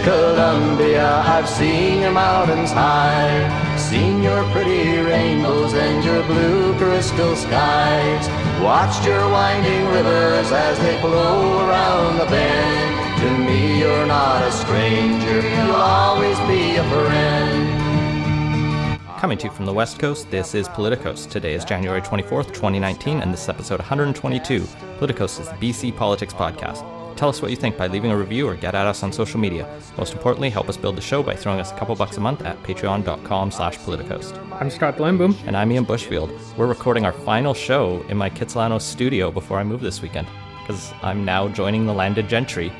Columbia, I've seen your mountains high, seen your pretty rainbows and your blue crystal skies, watched your winding rivers as they flow around the bend. To me you're not a stranger, you'll always be a friend. Coming to you from the West Coast, this is Politicos. Today is January 24th, 2019, and this is episode 122. Politicos is the BC Politics Podcast. Tell us what you think by leaving a review or get at us on social media. Most importantly, help us build the show by throwing us a couple bucks a month at patreon.com/politicos. I'm Scott Glenboom. And I'm Ian Bushfield. We're recording our final show in my Kitsilano studio before I move this weekend, because I'm now joining the landed gentry.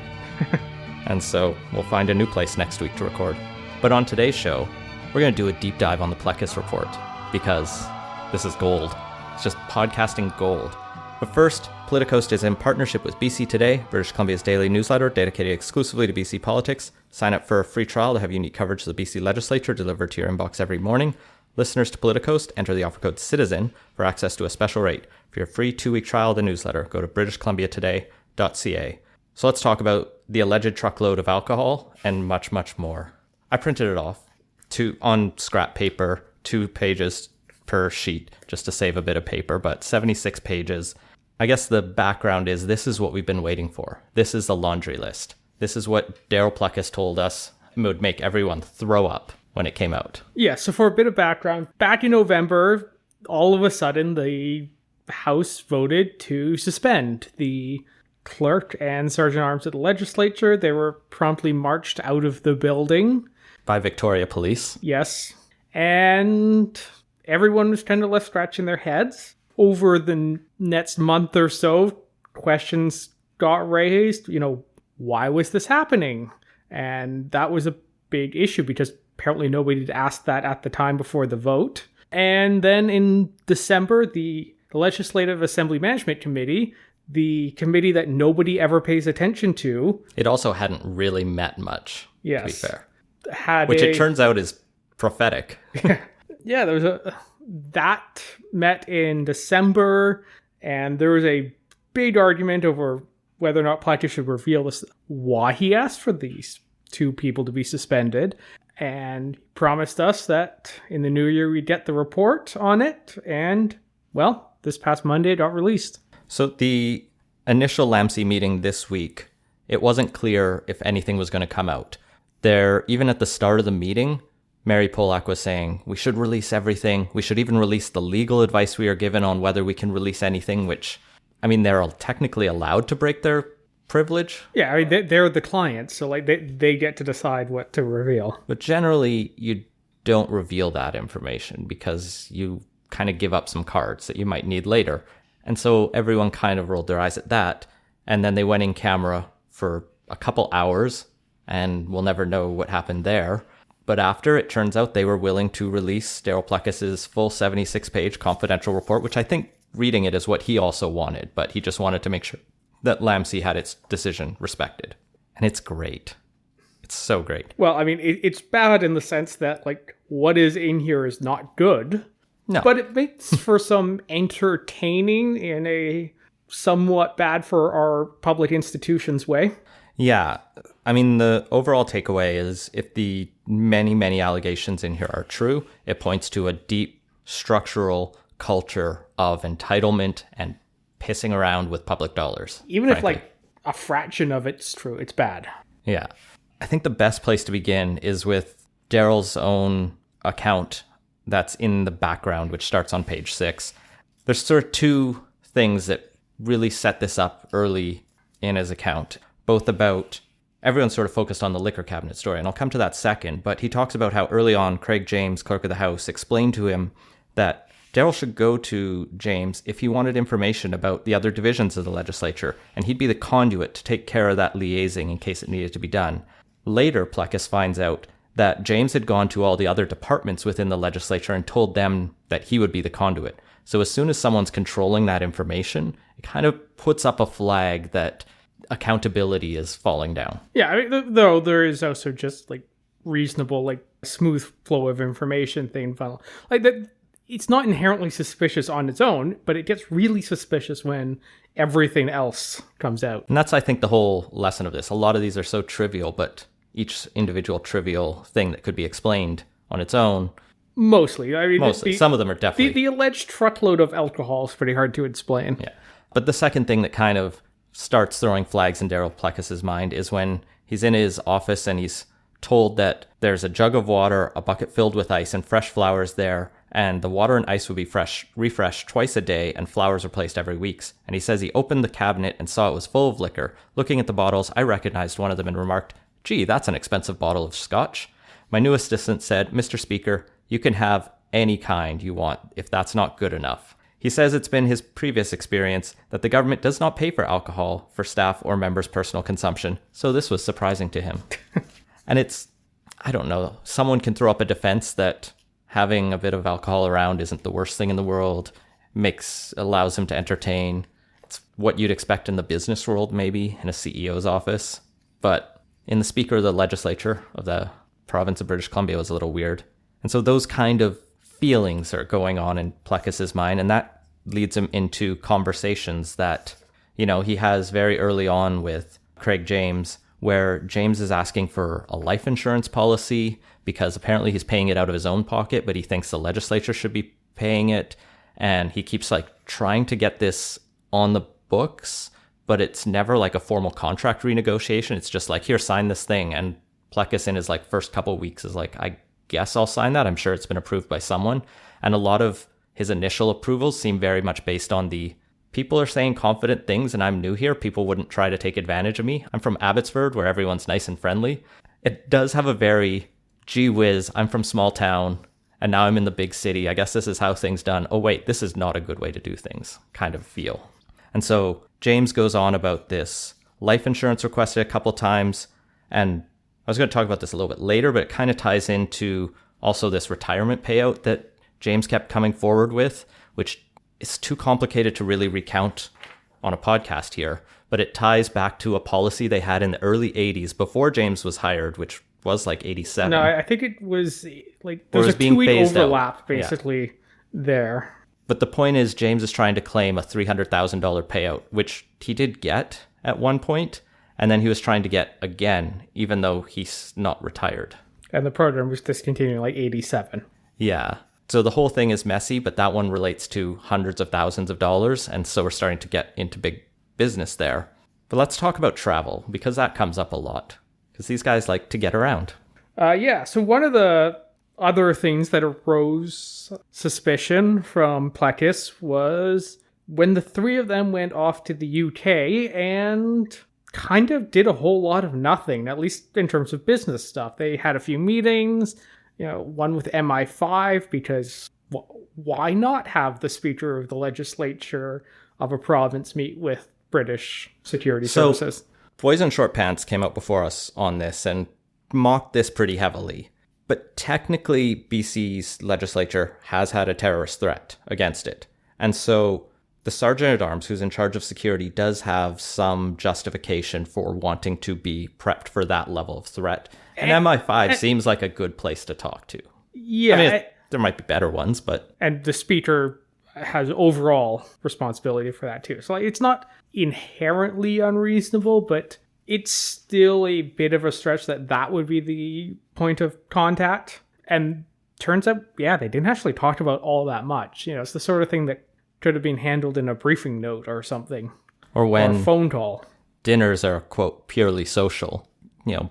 And so we'll find a new place next week to record. But on today's show, we're going to do a deep dive on the Plecas report, because this is gold. It's just podcasting gold. But first, Politicos is in partnership with BC Today, British Columbia's daily newsletter dedicated exclusively to BC politics. Sign up for a free trial to have unique coverage of the BC legislature delivered to your inbox every morning. Listeners to Politicos enter the offer code CITIZEN for access to a special rate. For your free 2-week trial of the newsletter, go to britishcolumbiatoday.ca. So let's talk about the alleged truckload of alcohol and much, much more. I printed it off on scrap paper, 2 pages per sheet, just to save a bit of paper, but 76 pages. I guess the background is this is what we've been waiting for. This is the laundry list. This is what Darryl Plecas told us would make everyone throw up when it came out. Yeah, so for a bit of background, back in November, all of a sudden the House voted to suspend the Clerk and Sergeant-at-Arms at the legislature. They were promptly marched out of the building. By Victoria Police. Yes. And everyone was kind of left scratching their heads. Over the next month or so, questions got raised. Why was this happening? And that was a big issue because apparently nobody had asked that at the time before the vote. And then in December, the Legislative Assembly Management Committee, the committee that nobody ever pays attention to. It also hadn't really met much, yes, to be fair. Which it turns out is prophetic. Yeah, there was that met in December, and there was a big argument over whether or not Plecas should reveal why he asked for these 2 people to be suspended, and promised us that in the new year we'd get the report on it, and, well, this past Monday it got released. So the initial LAMC meeting this week, it wasn't clear if anything was going to come out. Even at the start of the meeting, Mary Polak was saying, we should release everything. We should even release the legal advice we are given on whether we can release anything, which, they're technically allowed to break their privilege. Yeah, they're the clients, so they get to decide what to reveal. But generally, you don't reveal that information because you kind of give up some cards that you might need later. And so everyone kind of rolled their eyes at that. And then they went in camera for a couple hours, and we'll never know what happened there. But after, it turns out they were willing to release Darryl Plecas' full 76-page confidential report, which I think reading it is what he also wanted, but he just wanted to make sure that LAMC had its decision respected. And it's great. It's so great. Well, it's bad in the sense that, what is in here is not good. No. But it makes for some entertaining in a somewhat bad for our public institutions way. Yeah. The overall takeaway is if the many, many allegations in here are true, it points to a deep structural culture of entitlement and pissing around with public dollars. Even frankly. If a fraction of it's true, it's bad. Yeah. I think the best place to begin is with Darryl's own account that's in the background, which starts on page 6. There's sort of 2 things that really set this up early in his account, both about everyone's sort of focused on the liquor cabinet story, and I'll come to that second, but he talks about how early on Craig James, Clerk of the House, explained to him that Darryl should go to James if he wanted information about the other divisions of the legislature, and he'd be the conduit to take care of that liaising in case it needed to be done. Later, Plecas finds out that James had gone to all the other departments within the legislature and told them that he would be the conduit. So as soon as someone's controlling that information, it kind of puts up a flag that accountability is falling down. Yeah, though there is also just reasonable, smooth flow of information thing. That it's not inherently suspicious on its own, but it gets really suspicious when everything else comes out. And that's, I think, the whole lesson of this. A lot of these are so trivial, but each individual trivial thing that could be explained on its own. Mostly. I mean, Mostly. Some of them are definitely... The alleged truckload of alcohol is pretty hard to explain. Yeah. But the second thing that kind of starts throwing flags in Darryl Plecas' mind is when he's in his office and he's told that there's a jug of water, a bucket filled with ice, and fresh flowers there, and the water and ice will be refreshed twice a day, and flowers are placed every week. And he says he opened the cabinet and saw it was full of liquor. Looking at the bottles, I recognized one of them and remarked, "Gee, that's an expensive bottle of scotch." My new assistant said, "Mr. Speaker, you can have any kind you want if that's not good enough." He says it's been his previous experience that the government does not pay for alcohol for staff or members' personal consumption, so this was surprising to him. And it's, I don't know, someone can throw up a defense that having a bit of alcohol around isn't the worst thing in the world, allows him to entertain. It's what you'd expect in the business world, maybe, in a CEO's office. But in the Speaker of the Legislature of the province of British Columbia, it was a little weird. And so those kind of feelings are going on in Plecas' mind, and that leads him into conversations that, he has very early on with Craig James, where James is asking for a life insurance policy because apparently he's paying it out of his own pocket, but he thinks the legislature should be paying it. And he keeps trying to get this on the books, but it's never a formal contract renegotiation. It's just here, sign this thing. And Plecas in his first couple of weeks is I guess I'll sign that. I'm sure it's been approved by someone. And a lot of his initial approvals seem very much based on the people are saying confident things and I'm new here. People wouldn't try to take advantage of me. I'm from Abbotsford where everyone's nice and friendly. It does have a very, gee whiz, I'm from small town and now I'm in the big city. I guess this is how things done. Oh wait, this is not a good way to do things kind of feel. And so James goes on about this life insurance requested a couple times. And I was going to talk about this a little bit later, but it kind of ties into also this retirement payout that James kept coming forward with, which is too complicated to really recount on a podcast here, but it ties back to a policy they had in the early 80s before James was hired, which was 87. No, I think it was there's a 2-week overlap basically there. But the point is James is trying to claim a $300,000 payout, which he did get at one point, and then he was trying to get again, even though he's not retired. And the program was discontinued in 87. Yeah. So the whole thing is messy, but that one relates to hundreds of thousands of dollars. And so we're starting to get into big business there. But let's talk about travel, because that comes up a lot. Because these guys like to get around. So one of the other things that arose suspicion from Plecas was when the three of them went off to the UK and kind of did a whole lot of nothing, at least in terms of business stuff. They had a few meetings. One with MI5, because why not have the Speaker of the Legislature of a province meet with British security services? Boys in Short Pants came out before us on this and mocked this pretty heavily. But technically, BC's legislature has had a terrorist threat against it. And so the Sergeant-at-Arms, who's in charge of security, does have some justification for wanting to be prepped for that level of threat. And MI5 seems like a good place to talk to. Yeah. I mean, there might be better ones, but... And the Speaker has overall responsibility for that too. So it's not inherently unreasonable, but it's still a bit of a stretch that would be the point of contact. And turns out, they didn't actually talk about all that much. It's the sort of thing that could have been handled in a briefing note or something. Or when... Or a phone call. Dinners are, quote, purely social.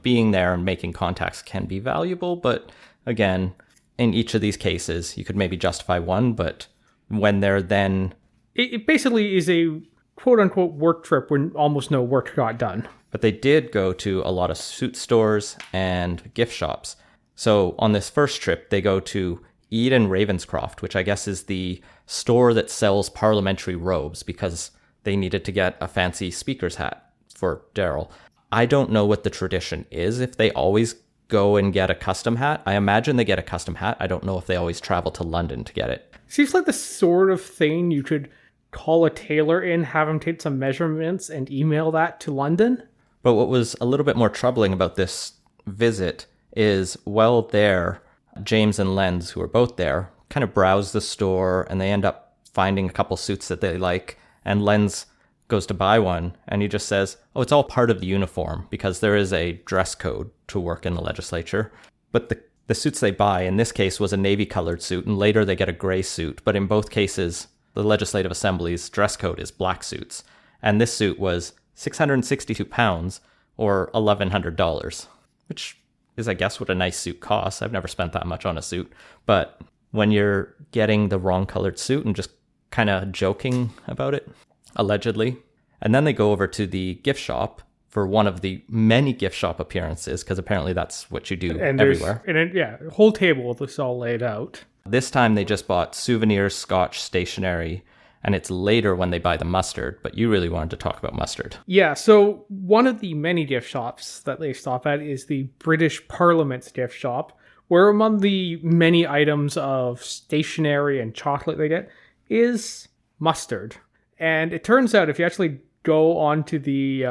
Being there and making contacts can be valuable, but again, in each of these cases, you could maybe justify one, but when they're then... It basically is a quote-unquote work trip when almost no work got done. But they did go to a lot of suit stores and gift shops. So on this first trip, they go to Eden Ravenscroft, which I guess is the store that sells parliamentary robes, because they needed to get a fancy speaker's hat for Darryl. I don't know what the tradition is, if they always go and get a custom hat. I imagine they get a custom hat. I don't know if they always travel to London to get it. Seems like the sort of thing you could call a tailor in, have him take some measurements, and email that to London. But what was a little bit more troubling about this visit is, while there, James and Lenz, who are both there, kind of browse the store, and they end up finding a couple suits that they like. And Lenz goes to buy one, and he just says, oh, it's all part of the uniform, because there is a dress code to work in the legislature. But the suits they buy, in this case, was a navy-colored suit, and later they get a gray suit. But in both cases, the Legislative Assembly's dress code is black suits. And this suit was 662 pounds, or $1,100, which is, I guess, what a nice suit costs. I've never spent that much on a suit. But when you're getting the wrong colored suit and just kind of joking about it, allegedly. And then they go over to the gift shop for one of the many gift shop appearances, because apparently that's what you do everywhere. A whole table with this all laid out. This time they just bought souvenirs, scotch, stationery, and it's later when they buy the mustard, but you really wanted to talk about mustard. Yeah, so one of the many gift shops that they stop at is the British Parliament's gift shop, where among the many items of stationery and chocolate they get is mustard. And it turns out if you actually go onto the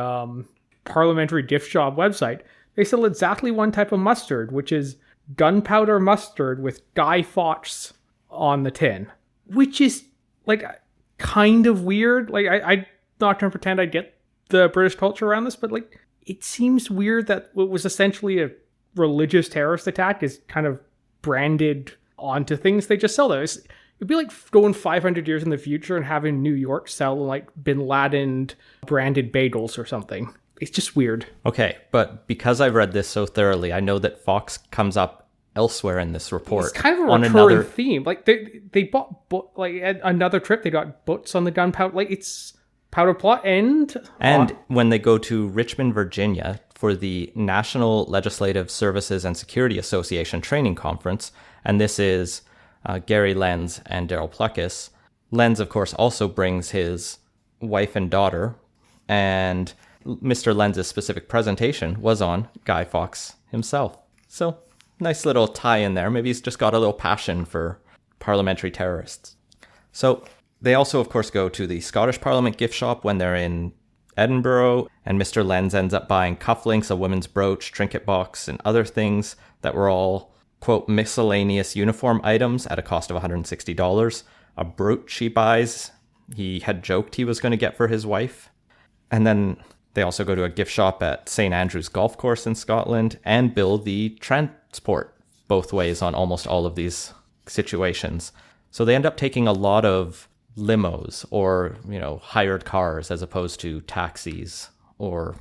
Parliamentary gift shop website, they sell exactly one type of mustard, which is gunpowder mustard with Guy Fawkes on the tin, which is like kind of weird. Like I'm not going to pretend I get the British culture around this, but like it seems weird that what was essentially a religious terrorist attack is kind of branded onto things they just sell. Those. It'd be like going 500 years in the future and having New York sell like Bin Laden branded bagels or something. It's just weird. Okay, but because I've read this so thoroughly, I know that Fawkes comes up elsewhere in this report. It's kind of a recurring theme. Like they bought like another trip. They got butts on the gunpowder. Like it's powder plot and when they go to Richmond, Virginia for the National Legislative Services and Security Association training conference, and this is Gary Lenz and Darryl Plecas. Lenz, of course, also brings his wife and daughter, and Mr. Lenz's specific presentation was on Guy Fawkes himself. So, nice little tie in there. Maybe he's just got a little passion for parliamentary terrorists. So, they also, of course, go to the Scottish Parliament gift shop when they're in Edinburgh, and Mr. Lenz ends up buying cufflinks, a woman's brooch, trinket box, and other things that were all, quote, miscellaneous uniform items at a cost of $160. A brooch he buys, he had joked he was going to get for his wife. And then they also go to a gift shop at St. Andrew's Golf Course in Scotland and bill the transport both ways on almost all of these situations. So they end up taking a lot of limos or, hired cars as opposed to taxis, or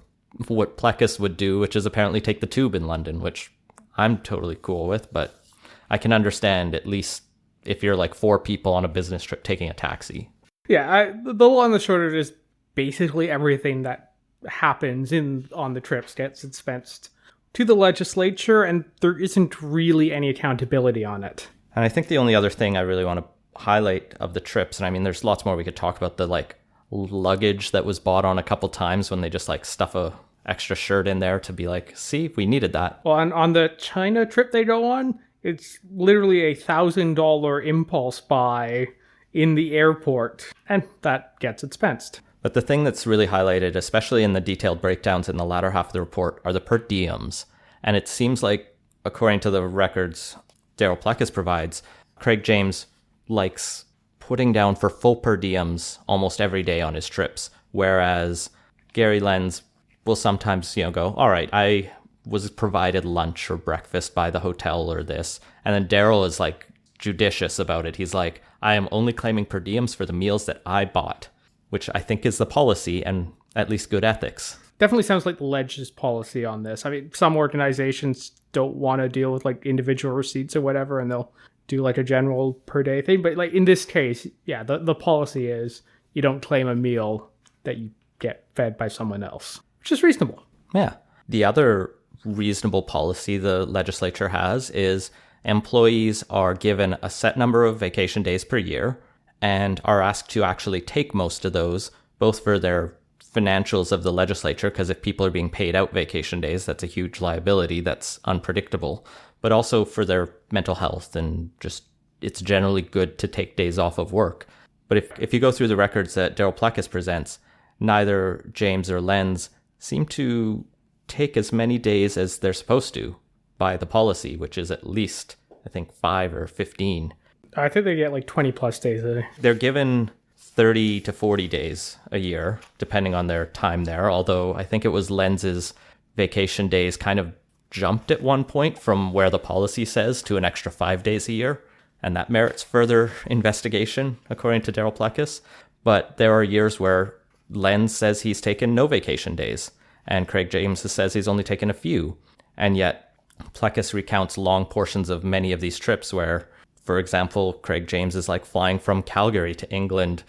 what Plecas would do, which is apparently take the tube in London, which I'm totally cool with, but I can understand at least if you're like 4 people on a business trip taking a taxi. Yeah, the long and the short of it is basically everything that happens on the trips gets expensed to the legislature, and there isn't really any accountability on it. And I think the only other thing I really want to highlight of the trips, and I mean there's lots more we could talk about, the like luggage that was bought on a couple times when they just like stuff a extra shirt in there to be like, see, we needed that. Well, on the China trip they go on, it's literally $1,000 impulse buy in the airport, and that gets expensed. But the thing that's really highlighted, especially in the detailed breakdowns in the latter half of the report, are the per diems. And it seems like, according to the records Darryl Plecas provides, Craig James likes putting down for full per diems almost every day on his trips, whereas Gary Lenz will sometimes, go, all right, I was provided lunch or breakfast by the hotel or this. And then Darryl is like judicious about it. He's like, I am only claiming per diems for the meals that I bought, which I think is the policy and at least good ethics. Definitely sounds like the Leg's policy on this. I mean, some organizations don't want to deal with like individual receipts or whatever, and they'll do like a general per day thing. But like in this case, yeah, the policy is you don't claim a meal that you get fed by someone else, which is reasonable. Yeah. The other reasonable policy the legislature has is employees are given a set number of vacation days per year and are asked to actually take most of those, both for their financials of the legislature, because if people are being paid out vacation days, that's a huge liability that's unpredictable, but also for their mental health, and just it's generally good to take days off of work. But if you go through the records that Darryl Plecas presents, neither James or Lenz seem to take as many days as they're supposed to by the policy, which is at least, I think, 5 or 15. I think they get like 20 plus days. They're given 30 to 40 days a year, depending on their time there. Although I think it was Lenz's vacation days kind of jumped at one point from where the policy says to an extra 5 days a year. And that merits further investigation, according to Darryl Plecas. But there are years where Lenz says he's taken no vacation days, and Craig James says he's only taken a few. And yet Plecas recounts long portions of many of these trips where, for example, Craig James is like flying from Calgary to England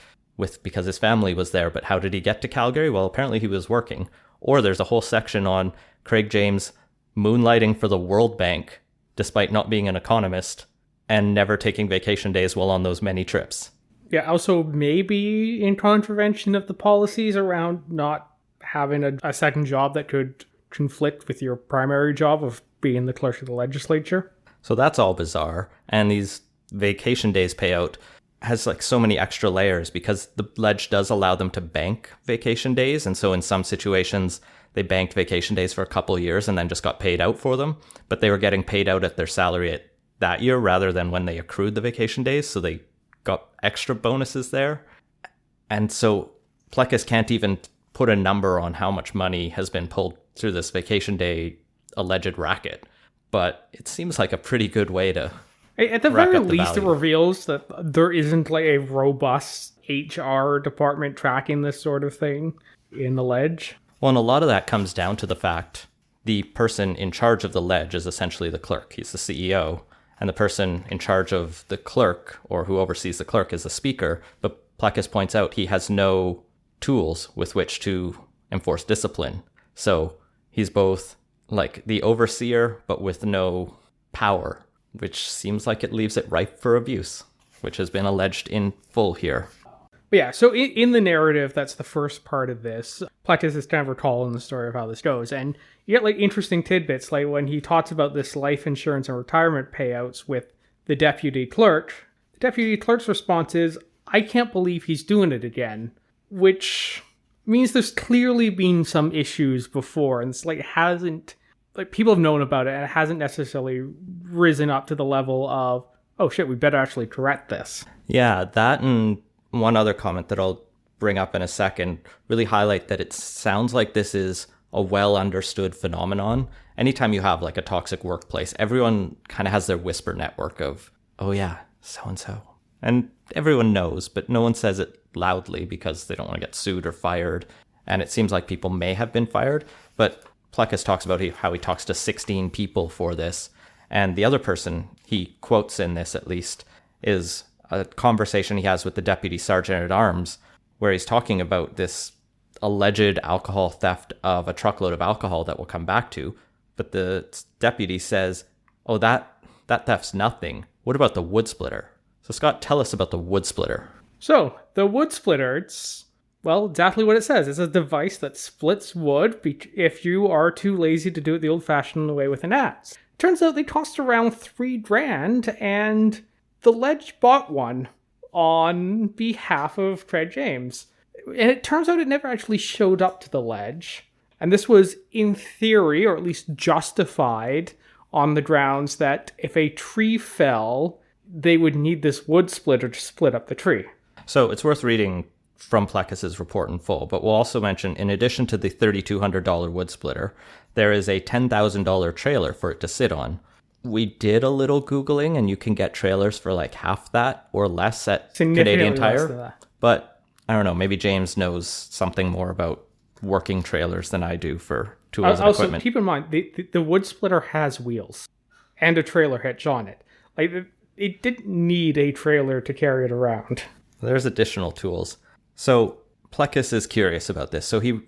because his family was there. But how did he get to Calgary? Well, apparently he was working. Or there's a whole section on Craig James moonlighting for the World Bank, despite not being an economist, and never taking vacation days while on those many trips. Yeah, also maybe in contravention of the policies around not having a second job that could conflict with your primary job of being the clerk of the legislature. So that's all bizarre. And these vacation days payout has like so many extra layers because the ledge does allow them to bank vacation days. And so in some situations, they banked vacation days for a couple of years and then just got paid out for them. But they were getting paid out at their salary at that year rather than when they accrued the vacation days. So they got extra bonuses there. And so Plecas can't even put a number on how much money has been pulled through this vacation day alleged racket. But it seems like a pretty good way to at the very least, it reveals that there isn't like a robust HR department tracking this sort of thing in the ledge. Well, and a lot of that comes down to the fact the person in charge of the ledge is essentially the clerk. He's the CEO. And the person in charge of the clerk, or who oversees the clerk, is the speaker. But Plecas points out he has no tools with which to enforce discipline. So he's both like the overseer, but with no power, which seems like it leaves it ripe for abuse, which has been alleged in full here. But yeah, so in the narrative, that's the first part of this. Plecas is kind of recalling the story of how this goes. And you get like interesting tidbits, like when he talks about this life insurance and retirement payouts with the deputy clerk. The deputy clerk's response is, I can't believe he's doing it again, which means there's clearly been some issues before. And it's like, people have known about it and it hasn't necessarily risen up to the level of, oh shit, we better actually correct this. Yeah, that and one other comment that I'll bring up in a second really highlight that it sounds like this is a well understood phenomenon. Anytime you have like a toxic workplace, everyone kind of has their whisper network of, oh yeah, so-and-so. And everyone knows, but no one says it loudly because they don't want to get sued or fired. And it seems like people may have been fired, but Plecas talks about how he talks to 16 people for this. And the other person he quotes in this, at least, is a conversation he has with the deputy sergeant-at-arms, where he's talking about this alleged alcohol theft of a truckload of alcohol that we'll come back to. But the deputy says, oh, that theft's nothing. What about the wood splitter? So Scott, tell us about the wood splitter. So the wood splitter, it's exactly what it says. It's a device that splits wood if you are too lazy to do it the old-fashioned way with an axe. Turns out they cost around $3,000, and the ledge bought one on behalf of Craig James. And it turns out it never actually showed up to the ledge. And this was, in theory, or at least justified, on the grounds that if a tree fell, they would need this wood splitter to split up the tree. So it's worth reading from Plecas' report in full, but we'll also mention, in addition to the $3,200 wood splitter, there is a $10,000 trailer for it to sit on. We did a little Googling, and you can get trailers for like half that or less at Canadian Tire. But I don't know, maybe James knows something more about working trailers than I do for tools and equipment. Also, keep in mind, the wood splitter has wheels and a trailer hitch on it. Like, it didn't need a trailer to carry it around. There's additional tools. So Plecas is curious about this. So he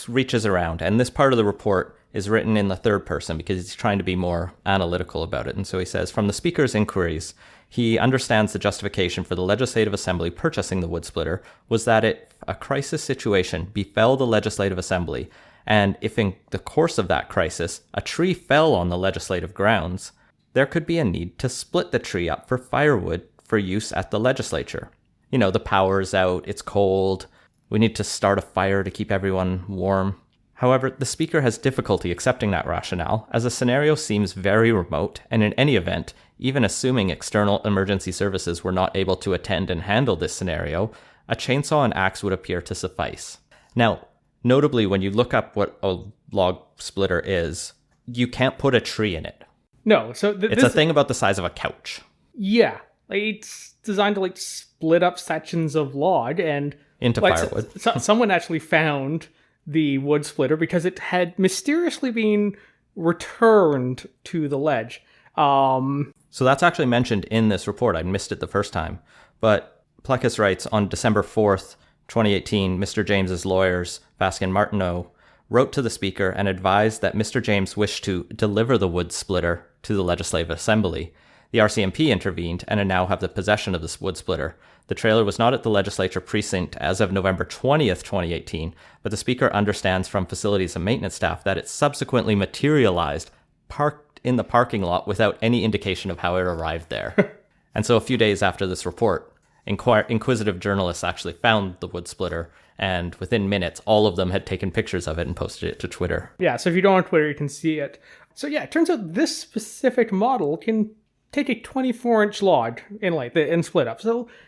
reaches around, and this part of the report is written in the third person because he's trying to be more analytical about it. And so he says, from the speaker's inquiries, he understands the justification for the Legislative Assembly purchasing the wood splitter was that a crisis situation befell the Legislative Assembly, and if in the course of that crisis a tree fell on the legislative grounds, there could be a need to split the tree up for firewood for use at the legislature. You know, the power's out, it's cold, we need to start a fire to keep everyone warm. However, the speaker has difficulty accepting that rationale, as the scenario seems very remote, and in any event, even assuming external emergency services were not able to attend and handle this scenario, a chainsaw and axe would appear to suffice. Now, notably, when you look up what a log splitter is, you can't put a tree in it. No, so it's a thing about the size of a couch. Yeah, like, it's designed to split up sections of log and into firewood. Someone actually found the wood splitter because it had mysteriously been returned to the ledge. So that's actually mentioned in this report. I missed it the first time. But Plecas writes, on December 4th, 2018, Mr. James's lawyers, Vaskin Martineau, wrote to the Speaker and advised that Mr. James wished to deliver the wood splitter to the Legislative Assembly. The RCMP intervened and now have the possession of this wood splitter. The trailer was not at the legislature precinct as of November 20th, 2018, but the Speaker understands from facilities and maintenance staff that it subsequently materialized, parked in the parking lot without any indication of how it arrived there. And so a few days after this report, inquisitive journalists actually found the wood splitter, and within minutes, all of them had taken pictures of it and posted it to Twitter. Yeah, so if you go on Twitter, you can see it. So yeah, it turns out this specific model can take a 24-inch log in length and split up.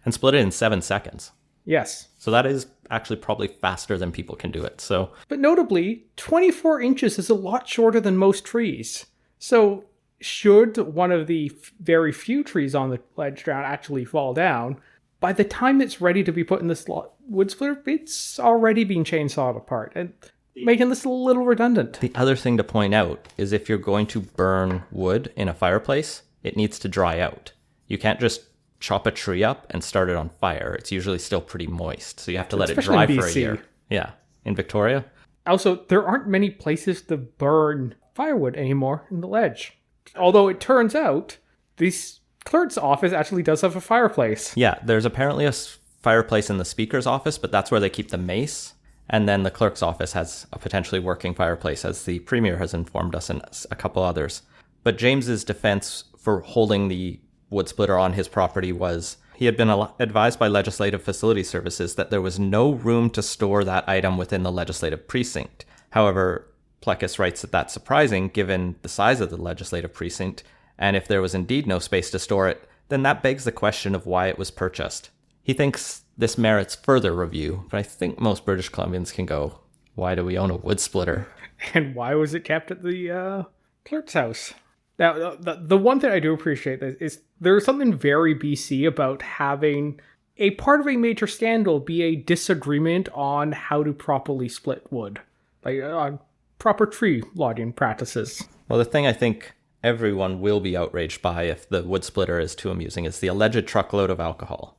And split it in 7 seconds. Yes. So that is actually probably faster than people can do it. But notably, 24 inches is a lot shorter than most trees. So should one of the very few trees on the ledge ground actually fall down, by the time it's ready to be put in this wood splitter, it's already been chainsawed apart, and making this a little redundant. The other thing to point out is if you're going to burn wood in a fireplace, it needs to dry out. You can't just chop a tree up and start it on fire. It's usually still pretty moist, so you have to let it dry for a year. Yeah, in Victoria. Also, there aren't many places to burn firewood anymore in the ledge. Although it turns out, this clerk's office actually does have a fireplace. Yeah, there's apparently a fireplace in the Speaker's office, but that's where they keep the mace. And then the clerk's office has a potentially working fireplace, as the Premier has informed us, and a couple others. But James's defense for holding the wood splitter on his property was he had been advised by Legislative Facility Services that there was no room to store that item within the legislative precinct. However, Plecas writes that that's surprising given the size of the legislative precinct, and if there was indeed no space to store it, then that begs the question of why it was purchased. He thinks this merits further review, but I think most British Columbians can go, why do we own a wood splitter? And why was it kept at the clerk's house? Now, the one thing I do appreciate is there's something very BC about having a part of a major scandal be a disagreement on how to properly split wood, like on proper tree logging practices. Well, the thing I think everyone will be outraged by if the wood splitter is too amusing is the alleged truckload of alcohol.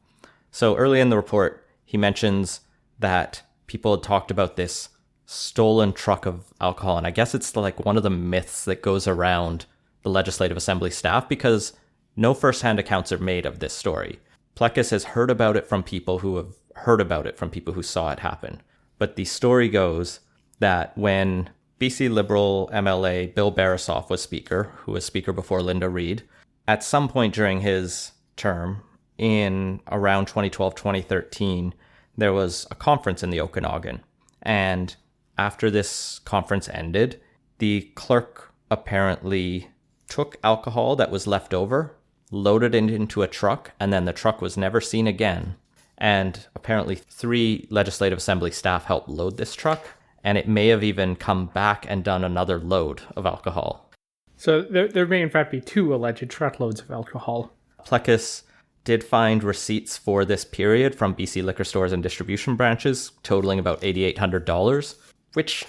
So early in the report, he mentions that people had talked about this stolen truck of alcohol, and I guess it's like one of the myths that goes around the Legislative Assembly staff because no first-hand accounts are made of this story. Plecas has heard about it from people who have heard about it from people who saw it happen. But the story goes that when BC Liberal MLA Bill Barasoff was Speaker, who was Speaker before Linda Reid, at some point during his term, in around 2012-2013, there was a conference in the Okanagan. And after this conference ended, the clerk apparently took alcohol that was left over, loaded it into a truck, and then the truck was never seen again. And apparently 3 Legislative Assembly staff helped load this truck, and it may have even come back and done another load of alcohol. So there may in fact be 2 alleged truckloads of alcohol. Plecas did find receipts for this period from BC liquor stores and distribution branches, totaling about $8,800, which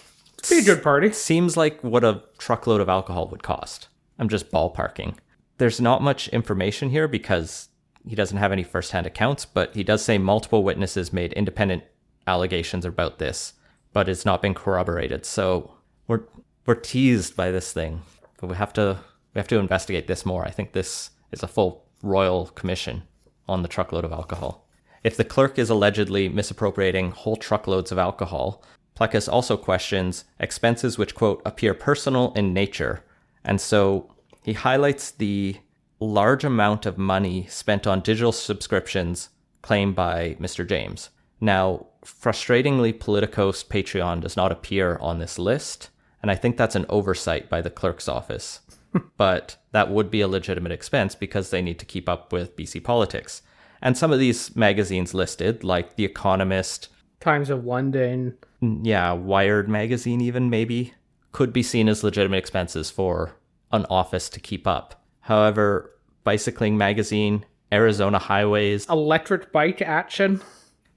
be a good party. Seems like what a truckload of alcohol would cost. I'm just ballparking. There's not much information here because he doesn't have any first-hand accounts, but he does say multiple witnesses made independent allegations about this, but it's not been corroborated. So we're teased by this thing, but we have to investigate this more. I think this is a full royal commission on the truckload of alcohol. If the clerk is allegedly misappropriating whole truckloads of alcohol, Plecas also questions expenses which, quote, appear personal in nature. And so he highlights the large amount of money spent on digital subscriptions claimed by Mr. James. Now, frustratingly, Politico's Patreon does not appear on this list, and I think that's an oversight by the clerk's office. But that would be a legitimate expense because they need to keep up with BC politics. And some of these magazines listed, like The Economist, Times of London. yeah, Wired magazine even maybe, could be seen as legitimate expenses for an office to keep up. However, Bicycling Magazine, Arizona Highways, Electric Bike Action.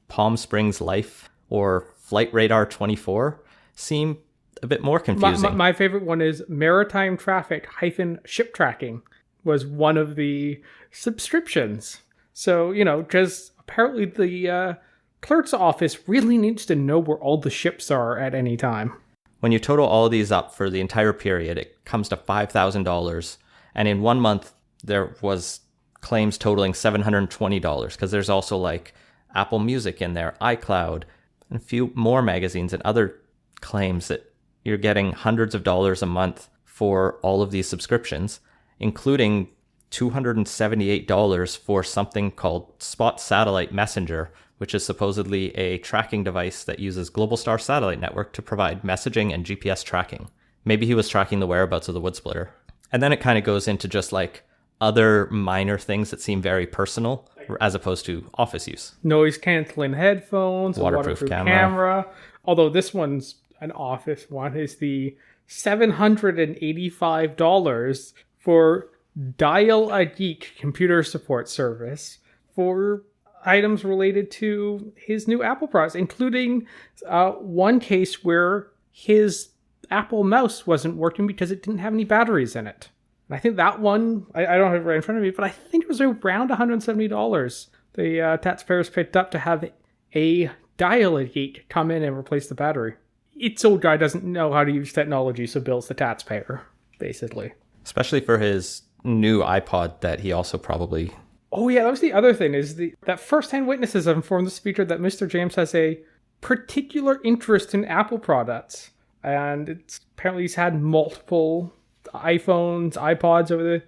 Palm Springs Life, or Flight Radar 24 seem a bit more confusing. My favorite one is Maritime Traffic-Ship Tracking was one of the subscriptions. So, because apparently the clerk's office really needs to know where all the ships are at any time. When you total all of these up for the entire period, it comes to $5,000. And in 1 month, there was claims totaling $720, because there's also like Apple Music in there, iCloud, and a few more magazines and other claims that you're getting hundreds of dollars a month for all of these subscriptions, including $278 for something called Spot Satellite Messenger, which is supposedly a tracking device that uses Globalstar satellite network to provide messaging and GPS tracking. Maybe he was tracking the whereabouts of the wood splitter. And then it kind of goes into just like other minor things that seem very personal as opposed to office use. Noise canceling headphones, Waterproof camera. Although this one's an office one, is the $785 for Dial a Geek computer support service for items related to his new Apple products, including one case where his Apple mouse wasn't working because it didn't have any batteries in it. And I think that one, I don't have it right in front of me, but I think it was around $170 the taxpayers picked up to have a Dial-A-Geek come in and replace the battery. It's old guy doesn't know how to use technology, so bills the taxpayer, basically. Especially for his new iPod that he also probably... Oh yeah, that was the other thing, is that first-hand witnesses have informed the speaker that Mr. James has a particular interest in Apple products. And apparently he's had multiple iPhones, iPods over the...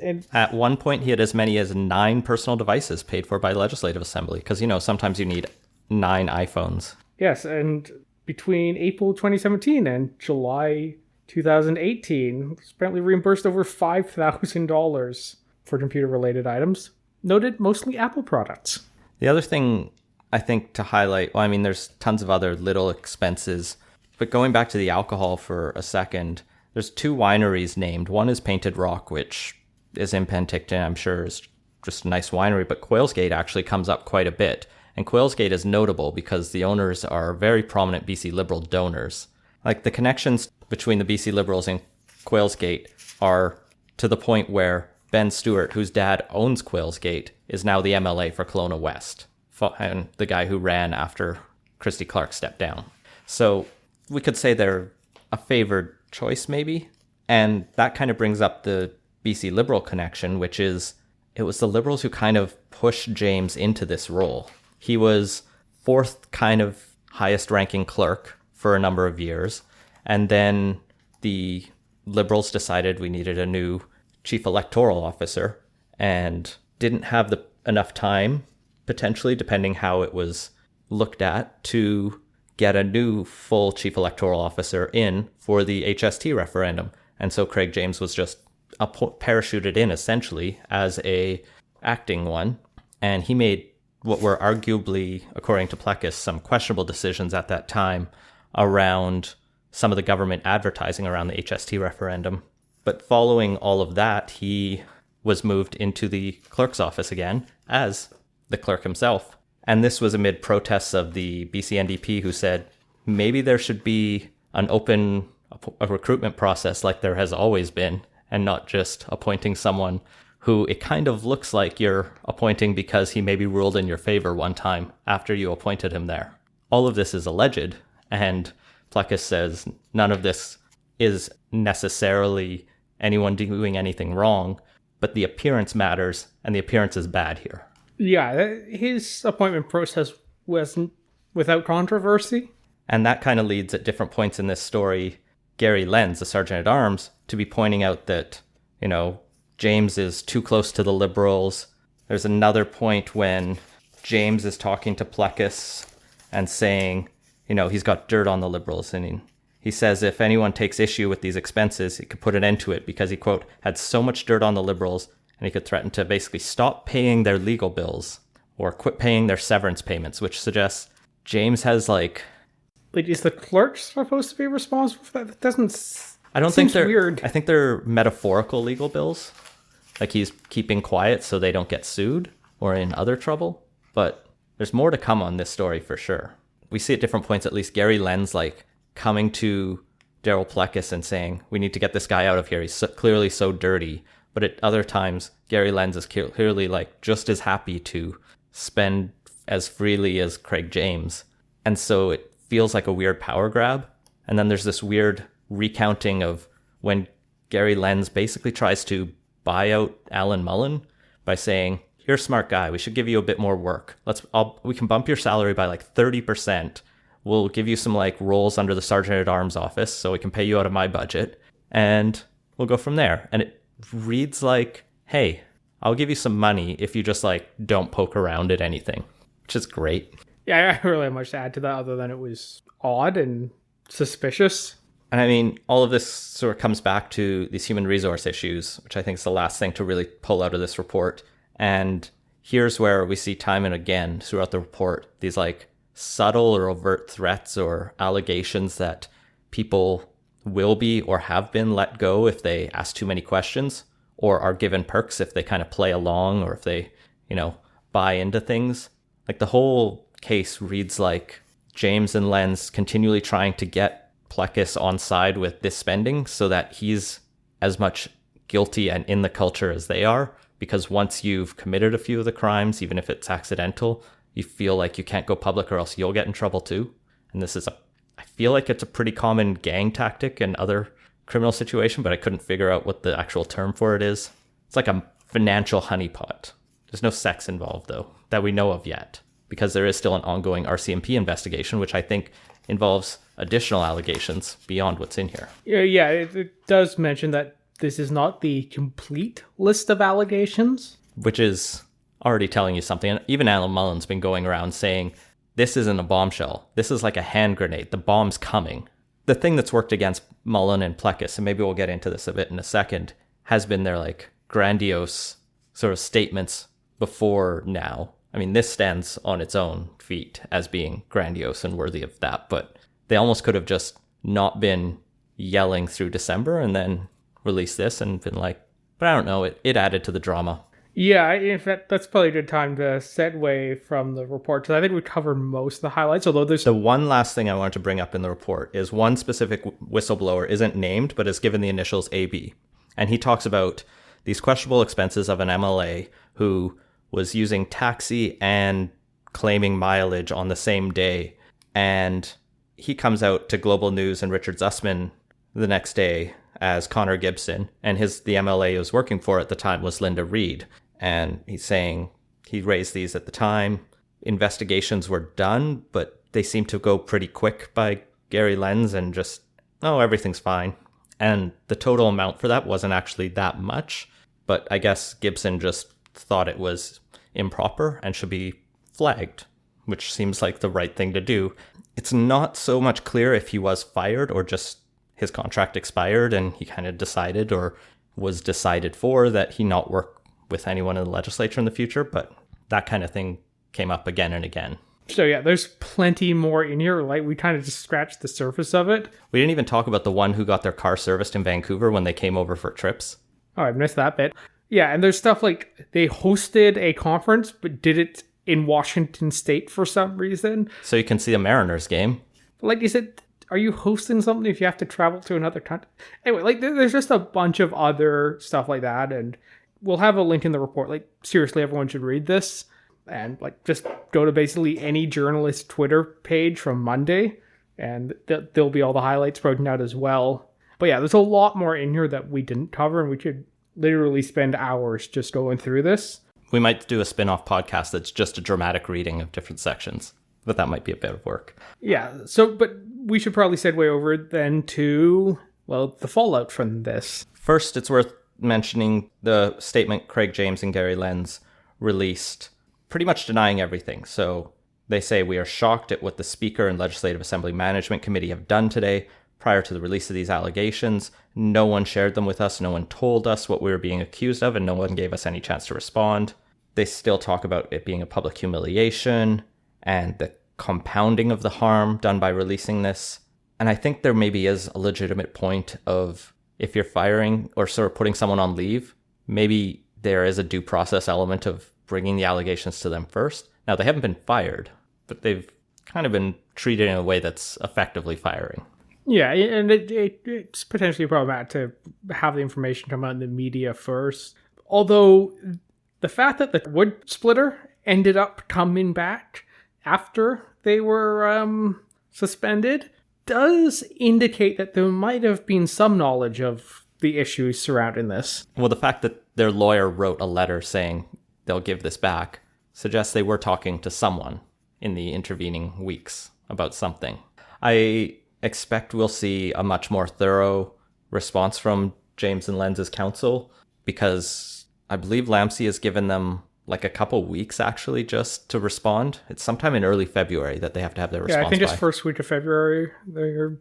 And at one point, he had as many as 9 personal devices paid for by the Legislative Assembly, because, sometimes you need 9 iPhones. Yes, and between April 2017 and July 2018, he's apparently reimbursed over $5,000 for computer-related items, noted mostly Apple products. The other thing I think to highlight, there's tons of other little expenses, but going back to the alcohol for a second, there's 2 wineries named. One is Painted Rock, which is in Penticton, I'm sure is just a nice winery, but Quailsgate actually comes up quite a bit. And Quailsgate is notable because the owners are very prominent BC Liberal donors. Like, the connections between the BC Liberals and Quailsgate are to the point where Ben Stewart, whose dad owns Quailsgate, is now the MLA for Kelowna West, and the guy who ran after Christy Clark stepped down. So we could say they're a favored choice, maybe. And that kind of brings up the BC Liberal connection, which is it was the Liberals who kind of pushed James into this role. He was 4th kind of highest ranking clerk for a number of years. And then the Liberals decided we needed a new chief electoral officer and didn't have enough time, potentially, depending how it was looked at, to get a new full chief electoral officer in for the HST referendum. And so Craig James was just parachuted in, essentially, as a acting one. And he made what were arguably, according to Plecas, some questionable decisions at that time around some of the government advertising around the HST referendum. But following all of that, he was moved into the clerk's office again as the clerk himself. And this was amid protests of the BC NDP, who said maybe there should be an open recruitment process like there has always been, and not just appointing someone who it kind of looks like you're appointing because he maybe ruled in your favor one time after you appointed him there. All of this is alleged, and Plecas says none of this is necessarily anyone doing anything wrong, but the appearance matters, and the appearance is bad here. Yeah, his appointment process wasn't without controversy. And that kind of leads at different points in this story Gary Lenz, the Sergeant-at-Arms, to be pointing out that, James is too close to the Liberals. There's another point when James is talking to Plecas and saying, he's got dirt on the Liberals. And he says if anyone takes issue with these expenses, he could put an end to it because he, quote, had so much dirt on the Liberals, and he could threaten to basically stop paying their legal bills. or quit paying their severance payments, which suggests James has like... Like, is the clerk supposed to be responsible for that? That doesn't... I don't think they're... weird. I think they're metaphorical legal bills. Like he's keeping quiet so they don't get sued or in other trouble. But there's more to come on this story for sure. We see at different points, at least Gary Lenz like coming to Darryl Plecas and saying, we need to get this guy out of here. He's clearly so dirty. But at other times, Gary Lenz is clearly like just as happy to spend as freely as Craig James. And so it feels like a weird power grab. And then there's this weird recounting of when Gary Lenz basically tries to buy out Alan Mullen by saying, you're a smart guy. We should give you a bit more work. We can bump your salary by like 30%. We'll give you some like roles under the Sergeant-at-Arms office so we can pay you out of my budget. And we'll go from there. And it reads like, hey, I'll give you some money if you just like don't poke around at anything, which is great. Yeah, I don't really have much to add to that other than it was odd and suspicious. And I mean, all of this sort of comes back to these human resource issues, which I think is the last thing to really pull out of this report. And here's where we see time and again throughout the report, these like subtle or overt threats or allegations that people will be or have been let go if they ask too many questions, or are given perks if they kind of play along, or if they, buy into things. Like the whole case reads like James and Lenz continually trying to get Plecas on side with this spending so that he's as much guilty and in the culture as they are. Because once you've committed a few of the crimes, even if it's accidental, you feel like you can't go public or else you'll get in trouble too. And this is I feel like it's a pretty common gang tactic in other criminal situation, but I couldn't figure out what the actual term for it is. It's like a financial honeypot. There's no sex involved though, that we know of yet, because there is still an ongoing RCMP investigation, which I think involves additional allegations beyond what's in here. Yeah, it does mention that this is not the complete list of allegations. Which is already telling you something. And even Alan Mullen's been going around saying, this isn't a bombshell. This is like a hand grenade. The bomb's coming. The thing that's worked against Mullen and Plecas, and maybe we'll get into this a bit in a second, has been their like grandiose sort of statements before now. I mean, this stands on its own feet as being grandiose and worthy of that, but they almost could have just not been yelling through December and then released this and been like, but I don't know, it added to the drama. Yeah, in fact, that's probably a good time to segue from the report, because I think we covered most of the highlights, although there's... The one last thing I wanted to bring up in the report is one specific whistleblower isn't named, but is given the initials AB. And he talks about these questionable expenses of an MLA who was using taxi and claiming mileage on the same day. And he comes out to Global News and Richard Zussman the next day as Connor Gibson, and the MLA he was working for at the time was Linda Reed. And he's saying he raised these at the time. Investigations were done, but they seemed to go pretty quick by Gary Lenz and just, everything's fine. And the total amount for that wasn't actually that much, but I guess Gibson just thought it was improper and should be flagged, which seems like the right thing to do. It's not so much clear if he was fired or just his contract expired and he kind of decided or was decided for that he not work with anyone in the legislature in the future, but that kind of thing came up again and again. So yeah, there's plenty more in here. Like, we kind of just scratched the surface of it. We didn't even talk about the one who got their car serviced in Vancouver when they came over for trips. Oh, I missed that bit. Yeah, and there's stuff like they hosted a conference, but did it in Washington State for some reason. So you can see a Mariners game. Like you said, are you hosting something if you have to travel to another country? Anyway, like there's just a bunch of other stuff like that, and we'll have a link in the report. Like, seriously, everyone should read this. And like, just go to basically any journalist Twitter page from Monday, and there'll be all the highlights broken out as well. But yeah, there's a lot more in here that we didn't cover, and we could literally spend hours just going through this. We might do a spin-off podcast that's just a dramatic reading of different sections, but that might be a bit of work. Yeah, but we should probably segue over then to, the fallout from this. First, it's worth mentioning the statement Craig James and Gary Lenz released, pretty much denying everything. So they say, we are shocked at what the Speaker and Legislative Assembly Management Committee have done today. Prior to the release of these allegations, no one shared them with us, no one told us what we were being accused of, and no one gave us any chance to respond. they still talk about it being a public humiliation and the compounding of the harm done by releasing this. And I think there maybe is a legitimate point of, if you're firing or sort of putting someone on leave, maybe there is a due process element of bringing the allegations to them first. Now, they haven't been fired, but they've kind of been treated in a way that's effectively firing. Yeah, and it's potentially problematic to have the information come out in the media first. Although the fact that the wood splitter ended up coming back after they were suspended does indicate that there might have been some knowledge of the issues surrounding this. Well, the fact that their lawyer wrote a letter saying they'll give this back suggests they were talking to someone in the intervening weeks about something. I expect we'll see a much more thorough response from James and Lenz's counsel, because I believe Lamsey has given them like a couple weeks actually just to respond. It's sometime in early February that they have to have their response. Yeah, I think it's first week of February they're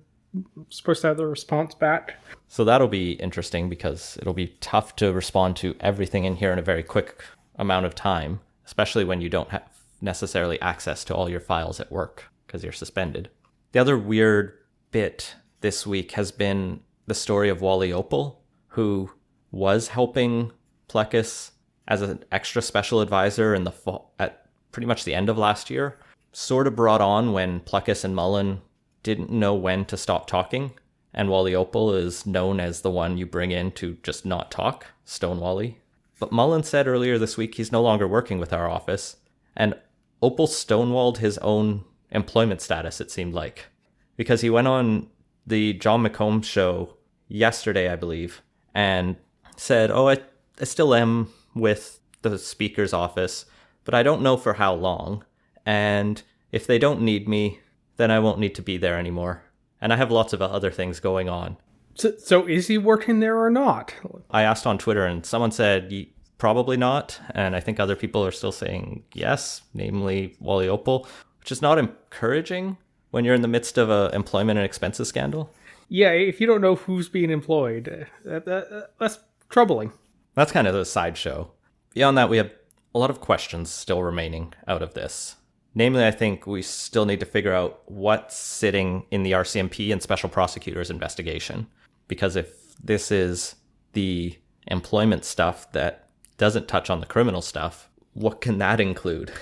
supposed to have their response back. So that'll be interesting, because it'll be tough to respond to everything in here in a very quick amount of time, especially when you don't have necessarily access to all your files at work because you're suspended. The other weird bit this week has been the story of Wally Opal, who was helping Plecas as an extra special advisor in the fall, at pretty much the end of last year, sort of brought on when Plecas and Mullen didn't know when to stop talking. And Wally Opal is known as the one you bring in to just not talk, Stonewally. But Mullen said earlier this week he's no longer working with our office, and Opal stonewalled his own employment status, it seemed like, because he went on the John McComb show yesterday, I believe, and said, I still am with the speaker's office, but I don't know for how long, and if they don't need me, then I won't need to be there anymore. And I have lots of other things going on. So is he working there or not? I asked on Twitter, and someone said probably not, and I think other people are still saying yes, namely Wally Opal, which is not encouraging when you're in the midst of a employment and expenses scandal. Yeah, if you don't know who's being employed, that's troubling. That's kind of the sideshow. Beyond that, we have a lot of questions still remaining out of this. Namely, I think we still need to figure out what's sitting in the RCMP and Special Prosecutor's investigation. Because if this is the employment stuff that doesn't touch on the criminal stuff, what can that include?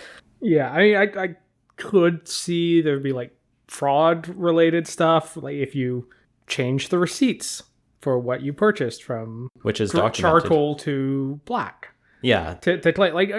Yeah, I could see there'd be like fraud-related stuff, like if you change the receipts for what you purchased from, which is documented, charcoal to black. Yeah, to like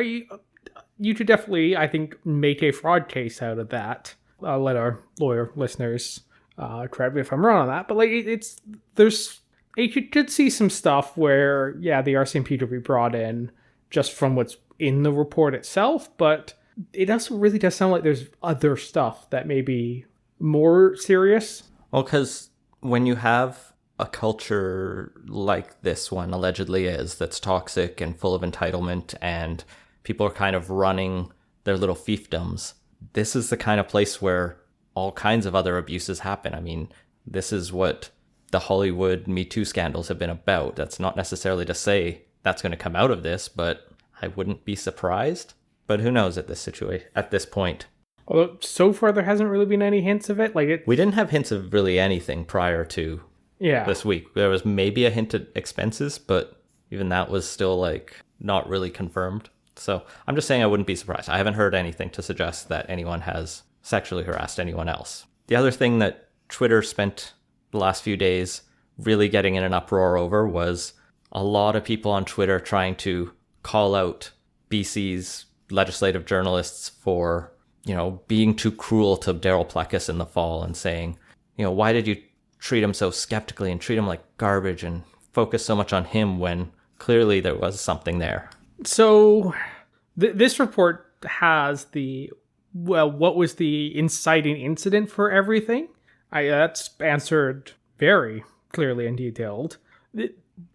you could definitely, I think, make a fraud case out of that. I'll let our lawyer listeners correct me if I'm wrong on that, but like you could see some stuff where the RCMP could be brought in just from what's in the report itself, but it also really does sound like there's other stuff that may be more serious. Well, because when you have a culture like this one allegedly is, that's toxic and full of entitlement, and people are kind of running their little fiefdoms, this is the kind of place where all kinds of other abuses happen. I mean, this is what the Hollywood Me Too scandals have been about. That's not necessarily to say that's going to come out of this, but I wouldn't be surprised. But who knows at this point. Although so far there hasn't really been any hints of it. We didn't have hints of really anything prior to this week. There was maybe a hint at expenses, but even that was still not really confirmed. So I'm just saying I wouldn't be surprised. I haven't heard anything to suggest that anyone has sexually harassed anyone else. The other thing that Twitter spent the last few days really getting in an uproar over was a lot of people on Twitter trying to call out BC's legislative journalists for, being too cruel to Darryl Plecas in the fall, and saying, why did you treat him so skeptically and treat him like garbage and focus so much on him when clearly there was something there. So this report has what was the inciting incident for everything? That's answered very clearly and detailed.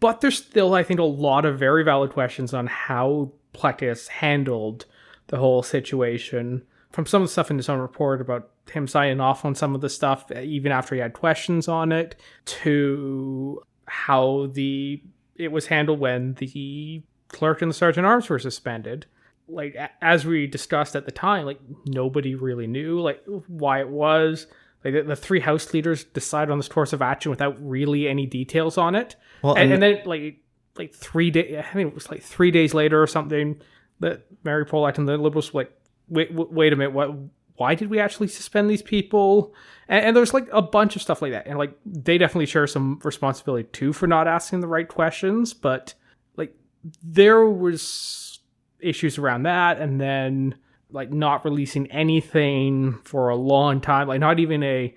But there's still, I think, a lot of very valid questions on how Plecas handled the whole situation. From some of the stuff in his own report about him signing off on some of the stuff, even after he had questions on it, to how it was handled when the Clerk and the Sergeant-at-Arms were suspended. like as we discussed at the time, like nobody really knew like why it was. Like the three House leaders decided on this course of action without really any details on it. Well, and then like 3 days, I mean, it was like 3 days later or something that Mary Polak and the Liberals were like, wait a minute, why did we actually suspend these people? And there's like a bunch of stuff like that. And like they definitely share some responsibility too for not asking the right questions. But like there was issues around that. And then like not releasing anything for a long time, like not even a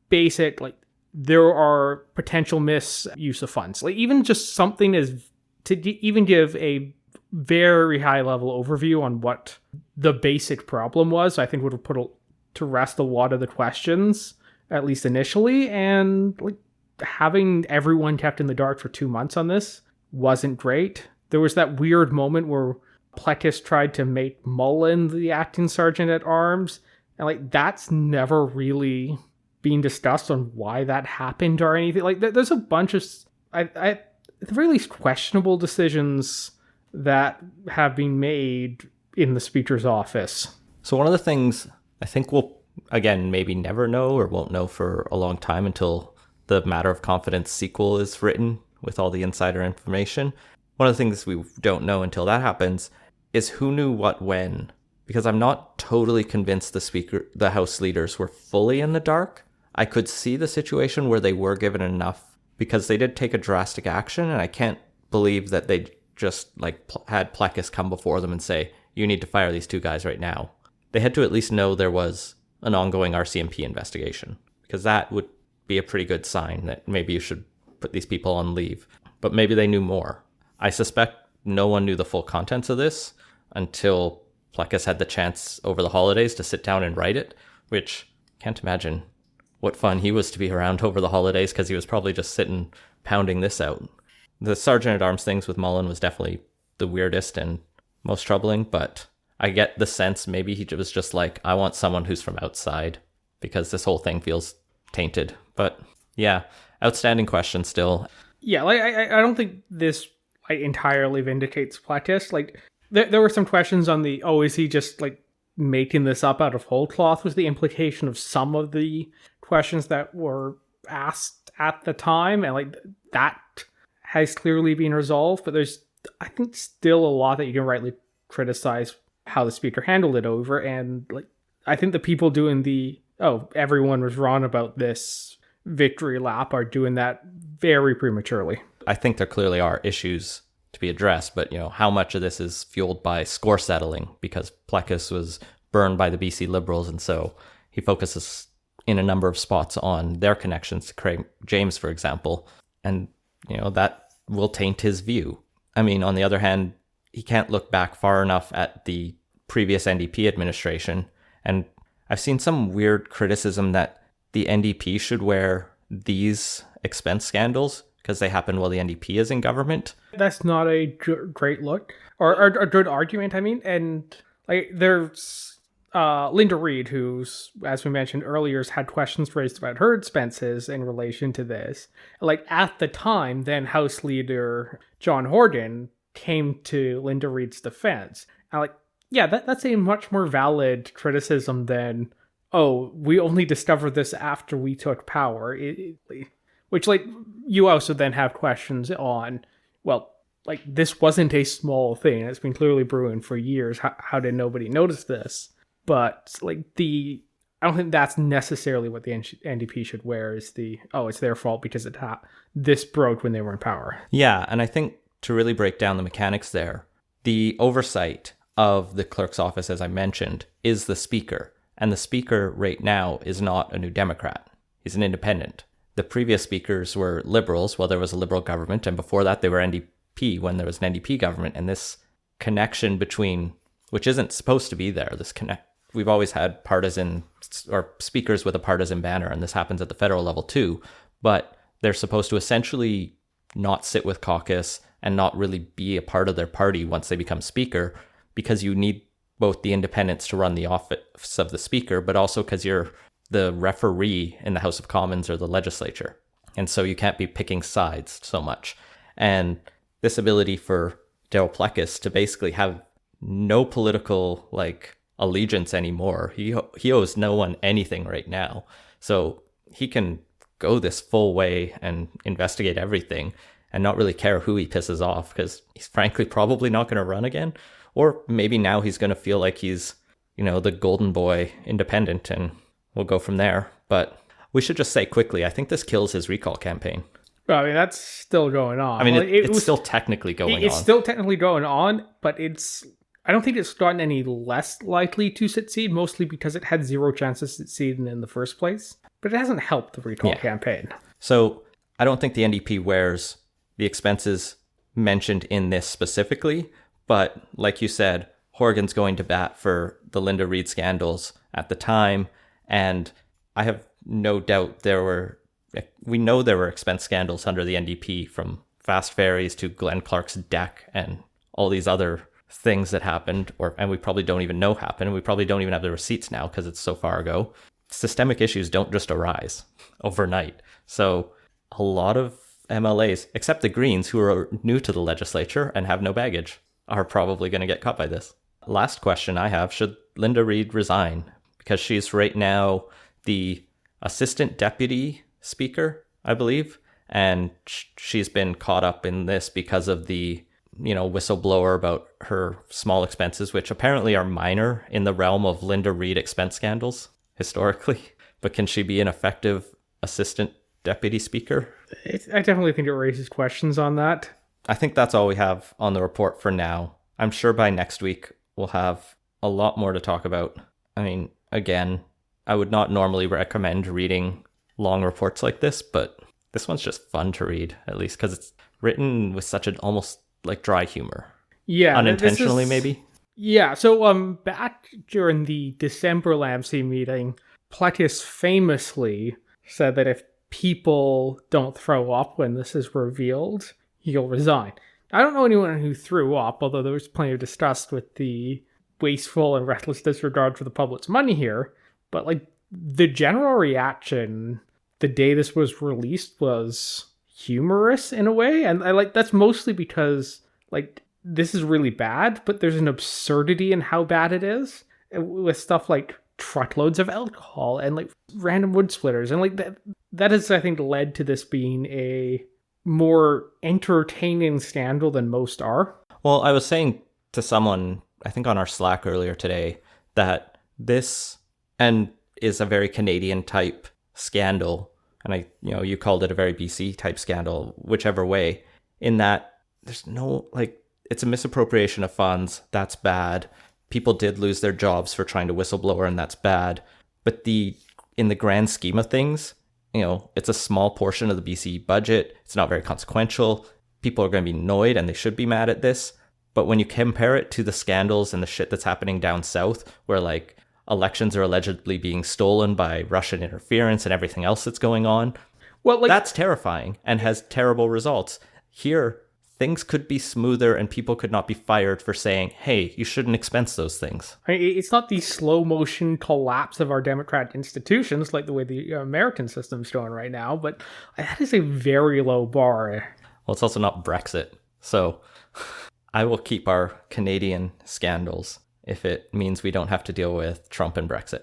basic, like there are potential misuse of funds. Like even just something as to even give a very high level overview on what the basic problem was, I think would have put to rest a lot of the questions, at least initially. And like having everyone kept in the dark for 2 months on this wasn't great. There was that weird moment where Plecas tried to make Mullen the acting sergeant-at-arms, and like that's never really been discussed on why that happened or anything. Like there's a bunch of at the very least questionable decisions that have been made in the Speaker's office. So one of the things I think we'll, again, maybe never know or won't know for a long time until the Matter of Confidence sequel is written with all the insider information. One of the things we don't know until that happens is who knew what when. Because I'm not totally convinced the House leaders were fully in the dark. I could see the situation where they were given enough because they did take a drastic action, and I can't believe that they just like had Plecas come before them and say, you need to fire these two guys right now. They had to at least know there was an ongoing RCMP investigation, because that would be a pretty good sign that maybe you should put these people on leave. But maybe they knew more. I suspect no one knew the full contents of this until Plecas had the chance over the holidays to sit down and write it, which can't imagine what fun he was to be around over the holidays, because he was probably just sitting pounding this out. The Sergeant-at-Arms things with Mullen was definitely the weirdest and most troubling, but I get the sense maybe he was just like, I want someone who's from outside, because this whole thing feels tainted. But yeah, outstanding question still. Yeah, like I don't think this like entirely vindicates Plecas. Like there were some questions on the, is he just like making this up out of whole cloth, was the implication of some of the questions that were asked at the time, and like that has clearly been resolved. But there's, I think, still a lot that you can rightly criticize how the Speaker handled it over. And like I think the people doing the everyone was wrong about this victory lap are doing that very prematurely. I think there clearly are issues to be addressed, but how much of this is fueled by score settling, because Plecas was burned by the BC Liberals, and so he focuses in a number of spots on their connections to Craig James, for example, and that will taint his view. I mean, on the other hand, he can't look back far enough at the previous NDP administration, and I've seen some weird criticism that the NDP should wear these expense scandals because they happen while the NDP is in government. That's not a great look, or a good argument, I mean. And like there's Linda Reid, who's, as we mentioned earlier, has had questions raised about her expenses in relation to this. Like at the time, then House Leader John Horgan came to Linda Reid's defense. And like, yeah, that's a much more valid criticism than, we only discovered this after we took power. Which, like, you also then have questions on, well, like, this wasn't a small thing. It's been clearly brewing for years. How did nobody notice this? But, like, I don't think that's necessarily what the NDP should wear, is it's their fault because this broke when they were in power. Yeah, and I think to really break down the mechanics there, the oversight of the clerk's office, as I mentioned, is the Speaker. And the Speaker right now is not a New Democrat. He's an independent. The previous speakers were Liberals while there was a Liberal government, and before that they were NDP when there was an NDP government. And this connection between, which isn't supposed to be there, we've always had partisan or speakers with a partisan banner, and this happens at the federal level too, but they're supposed to essentially not sit with caucus and not really be a part of their party once they become Speaker, because you need both the independents to run the office of the Speaker, but also because you're the referee in the House of Commons or the legislature. And so you can't be picking sides so much. And this ability for Darryl Plecas to basically have no political allegiance anymore. He owes no one anything right now. So he can go this full way and investigate everything and not really care who he pisses off, because he's frankly probably not going to run again. Or maybe now he's going to feel like he's, the golden boy independent, and we'll go from there. But we should just say quickly, I think this kills his recall campaign. Well, I mean, that's still going on. I mean, it's still technically going on. It's still technically going on, but I don't think it's gotten any less likely to succeed, mostly because it had zero chance of succeeding in the first place. But it hasn't helped the recall campaign. So I don't think the NDP wears the expenses mentioned in this specifically, but like you said, Horgan's going to bat for the Linda Reid scandals at the time, and I have no doubt we know there were expense scandals under the NDP, from fast ferries to Glenn Clark's deck and all these other things that happened, and we probably don't even know happened. We probably don't even have the receipts now because it's so far ago. Systemic issues don't just arise overnight. So a lot of MLAs, except the Greens, who are new to the legislature and have no baggage, are probably going to get caught by this. Last question I have, should Linda Reid resign? Because she's right now the assistant deputy speaker, I believe, and she's been caught up in this because of the whistleblower about her small expenses, which apparently are minor in the realm of Linda Reid expense scandals historically. But can she be an effective assistant deputy speaker? I definitely think it raises questions on that. I think that's all we have on the report for now. I'm sure by next week we'll have a lot more to talk about. I mean, again, I would not normally recommend reading long reports like this, but this one's just fun to read, at least because it's written with such an almost dry humor. Yeah. Unintentionally, maybe? Yeah, so back during the December LAMC meeting, Plecas famously said that if people don't throw up when this is revealed, he'll resign. I don't know anyone who threw up, although there was plenty of disgust with the wasteful and reckless disregard for the public's money here. But the general reaction the day this was released was humorous in a way, and that's mostly because this is really bad, but there's an absurdity in how bad it is, with stuff like truckloads of alcohol and random wood splitters, and that has, I think, led to this being a more entertaining scandal than most are. Well, I was saying to someone, I think on our Slack earlier today, that this is a very Canadian type scandal, and you called it a very BC type scandal, whichever way, in that there's no it's a misappropriation of funds. That's bad. People did lose their jobs for trying to whistleblower, and that's bad. But in the grand scheme of things, it's a small portion of the BC budget. It's not very consequential. People are going to be annoyed, and they should be mad at this. But when you compare it to the scandals and the shit that's happening down south, where elections are allegedly being stolen by Russian interference and everything else that's going on, that's terrifying and has terrible results. Here, things could be smoother and people could not be fired for saying, hey, you shouldn't expense those things. I mean, it's not the slow motion collapse of our democratic institutions like the way the American system's going right now, but that is a very low bar. Well, it's also not Brexit. So I will keep our Canadian scandals if it means we don't have to deal with Trump and Brexit.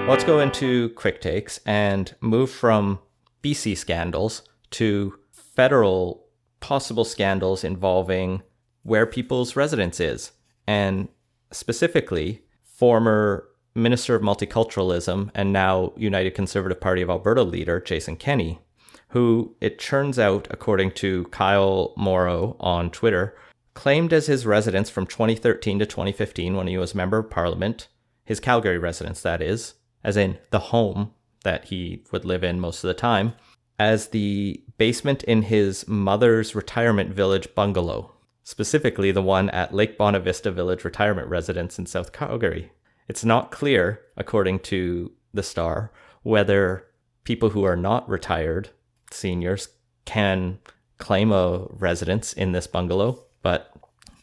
Let's go into quick takes and move from BC scandals to federal possible scandals involving where people's residence is. And specifically, former Minister of Multiculturalism and now United Conservative Party of Alberta leader Jason Kenney, who, it turns out, according to Kyle Morrow on Twitter, claimed as his residence from 2013 to 2015 when he was Member of Parliament, his Calgary residence, that is, as in the home that he would live in most of the time, as the basement in his mother's retirement village bungalow, specifically the one at Lake Bonavista Village Retirement Residence in South Calgary. It's not clear, according to the Star, whether people who are not retired seniors can claim a residence in this bungalow, but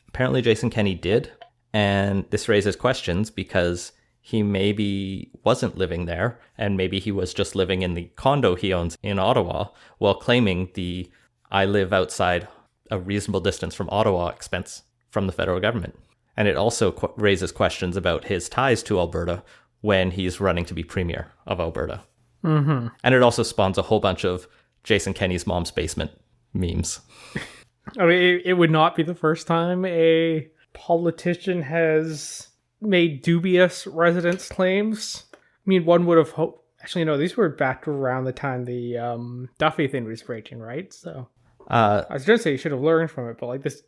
apparently Jason Kenney did, and this raises questions because he maybe wasn't living there, and maybe he was just living in the condo he owns in Ottawa while claiming the I live outside a reasonable distance from Ottawa expense from the federal government. And it also raises questions about his ties to Alberta when he's running to be premier of Alberta. Mm-hmm. And it also spawns a whole bunch of Jason Kenney's mom's basement memes. I mean, it would not be the first time a politician has made dubious residence claims. I mean, one would have hoped... Actually, no, these were back around the time the Duffy thing was breaking, right? So I was going to say you should have learned from it, but like this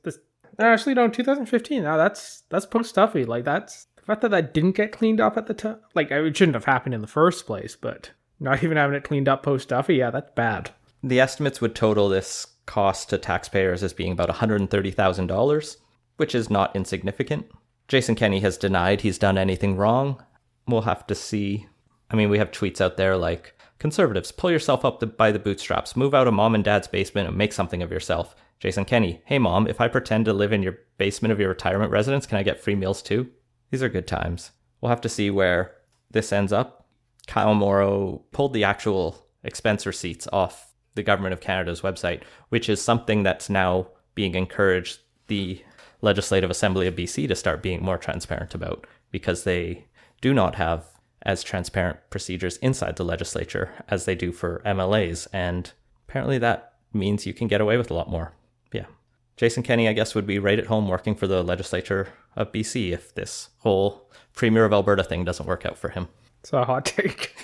actually, no, 2015. Now that's post Duffy. Like that's the fact that didn't get cleaned up at the time. Like it shouldn't have happened in the first place, but not even having it cleaned up post Duffy, yeah, that's bad. The estimates would total this cost to taxpayers as being about $130,000, which is not insignificant. Jason Kenney has denied he's done anything wrong. We'll have to see. I mean, we have tweets out there like, conservatives, pull yourself up by the bootstraps, move out of mom and dad's basement and make something of yourself. Jason Kenney, hey mom, if I pretend to live in your basement of your retirement residence, can I get free meals too? These are good times. We'll have to see where this ends up. Kyle Morrow pulled the actual expense receipts off the Government of Canada's website, which is something that's now being encouraged the Legislative Assembly of BC to start being more transparent about, because they do not have as transparent procedures inside the legislature as they do for MLAs, and apparently that means you can get away with a lot more. Yeah. Jason Kenney, I guess, would be right at home working for the legislature of BC if this whole Premier of Alberta thing doesn't work out for him. It's a hot take.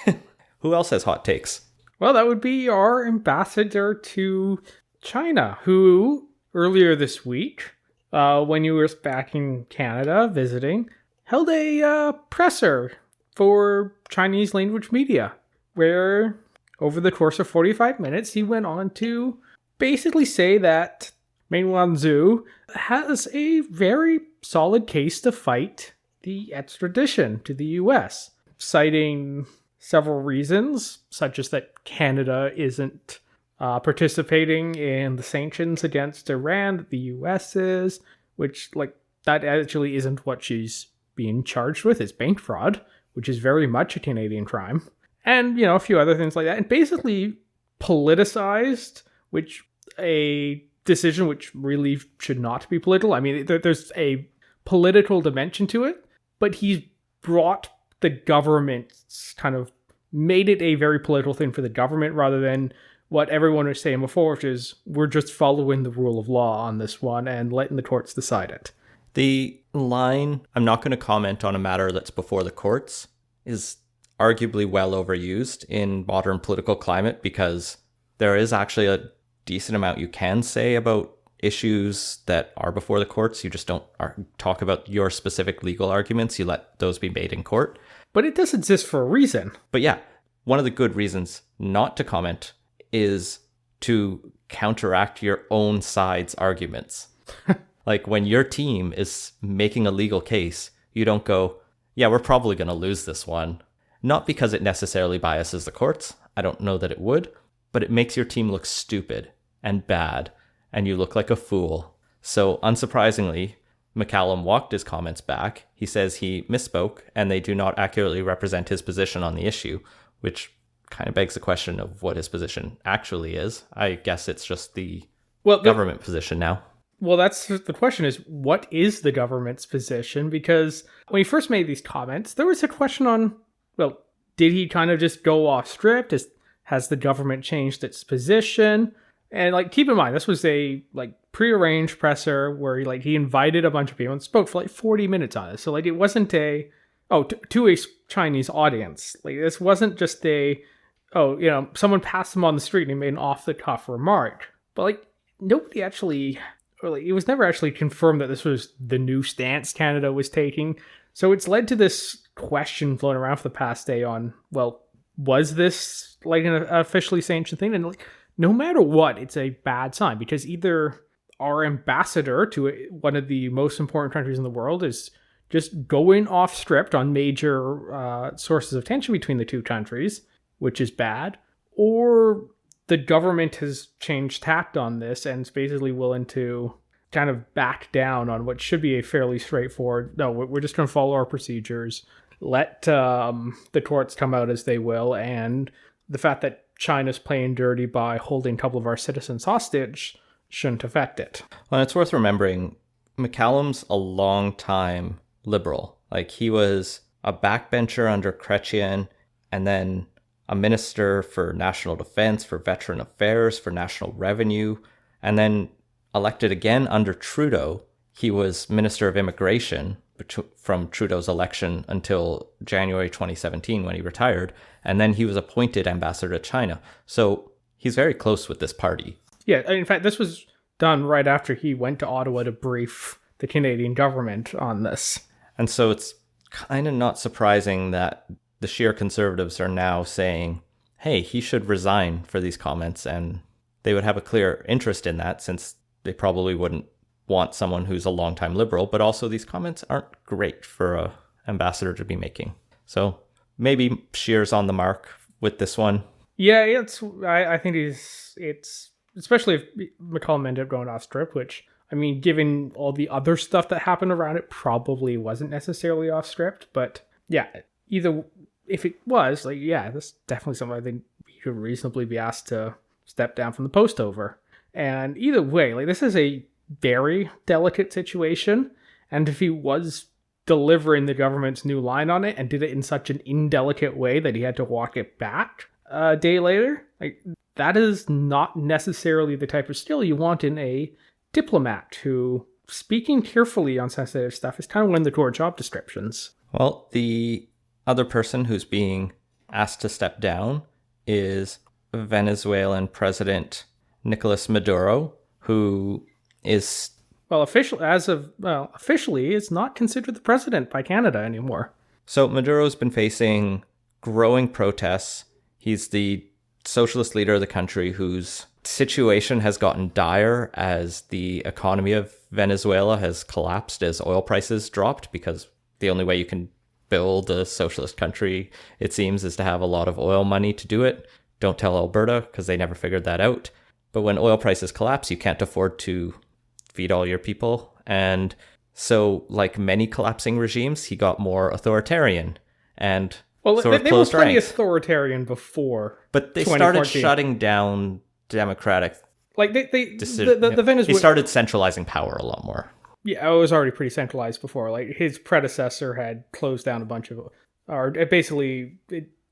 Who else has hot takes? Well, that would be our ambassador to China, who earlier this week, when you were back in Canada visiting, held a presser for Chinese language media, where over the course of 45 minutes, he went on to basically say that Meng Wanzhou has a very solid case to fight the extradition to the US, citing several reasons, such as that Canada isn't participating in the sanctions against Iran that the US is, which, like, that actually isn't what she's being charged with. It's bank fraud, which is very much a Canadian crime. And, you know, a few other things like that. And basically politicized, which a decision which really should not be political. I mean, there's a political dimension to it, but he's brought the government's kind of made it a very political thing for the government rather than what everyone was saying before, which is we're just following the rule of law on this one and letting the courts decide it. The line, I'm not going to comment on a matter that's before the courts, is arguably well overused in modern political climate because there is actually a decent amount you can say about issues that are before the courts. You just don't talk about your specific legal arguments. You let those be made in court. But it does exist for a reason. But yeah, one of the good reasons not to comment is to counteract your own side's arguments. Like when your team is making a legal case, you don't go, yeah, we're probably going to lose this one. Not because it necessarily biases the courts. I don't know that it would, but it makes your team look stupid and bad, and you look like a fool. So unsurprisingly, McCallum walked his comments back. He says he misspoke and they do not accurately represent his position on the issue, which kind of begs the question of what his position actually is. I guess it's just the government position now. Well, that's the question is, what is the government's position? Because when he first made these comments, there was a question on, well, did he kind of just go off script? Has the government changed its position? And like, keep in mind, this was a prearranged presser where he invited a bunch of people and spoke for 40 minutes on it. So it wasn't to a Chinese audience. This wasn't just someone passed him on the street and he made an off the cuff remark. But nobody actually, it was never actually confirmed that this was the new stance Canada was taking. So it's led to this question floating around for the past day on, well, was this an officially sanctioned thing? And no matter what, it's a bad sign because either our ambassador to one of the most important countries in the world is just going off script on major sources of tension between the two countries, which is bad, or the government has changed tact on this and is basically willing to kind of back down on what should be a fairly straightforward, no, we're just going to follow our procedures, let the courts come out as they will, and the fact that China's playing dirty by holding a couple of our citizens hostage shouldn't affect it. Well, it's worth remembering, McCallum's a long time liberal. Like, he was a backbencher under Chrétien, and then a minister for national defense, for veteran affairs, for national revenue, and then elected again under Trudeau. He was Minister of Immigration from Trudeau's election until January 2017 when he retired, and then he was appointed ambassador to China. So he's very close with this party. Yeah, in fact, this was done right after he went to Ottawa to brief the Canadian government on this. And so it's kind of not surprising that the sheer conservatives are now saying, hey, he should resign for these comments, and they would have a clear interest in that since they probably wouldn't want someone who's a longtime liberal, but also these comments aren't great for an ambassador to be making. So maybe Scheer's on the mark with this one. Yeah, I think it's especially if McCallum ended up going off script, which, I mean, given all the other stuff that happened around it, probably wasn't necessarily off script. But yeah, either if it was, like, yeah, that's definitely something I think he could reasonably be asked to step down from the post over. And either way, like, this is a very delicate situation, and if he was delivering the government's new line on it and did it in such an indelicate way that he had to walk it back a day later, like, that is not necessarily the type of skill you want in a diplomat who, speaking carefully on sensitive stuff, is kind of one of the core job descriptions. Well, the other person who's being asked to step down is Venezuelan President Nicolas Maduro, who is officially is not considered the president by Canada anymore. So Maduro's been facing growing protests. He's the socialist leader of the country whose situation has gotten dire as the economy of Venezuela has collapsed as oil prices dropped, because the only way you can build a socialist country, it seems, is to have a lot of oil money to do it. Don't tell Alberta, because they never figured that out. But when oil prices collapse, you can't afford to feed all your people. And so, like many collapsing regimes, he got more authoritarian and they were closed plenty ranks. Authoritarian before. But they started shutting down democratic. Like the Venezuela. He started centralizing power a lot more. Yeah, it was already pretty centralized before. Like, his predecessor had closed down a bunch of, or basically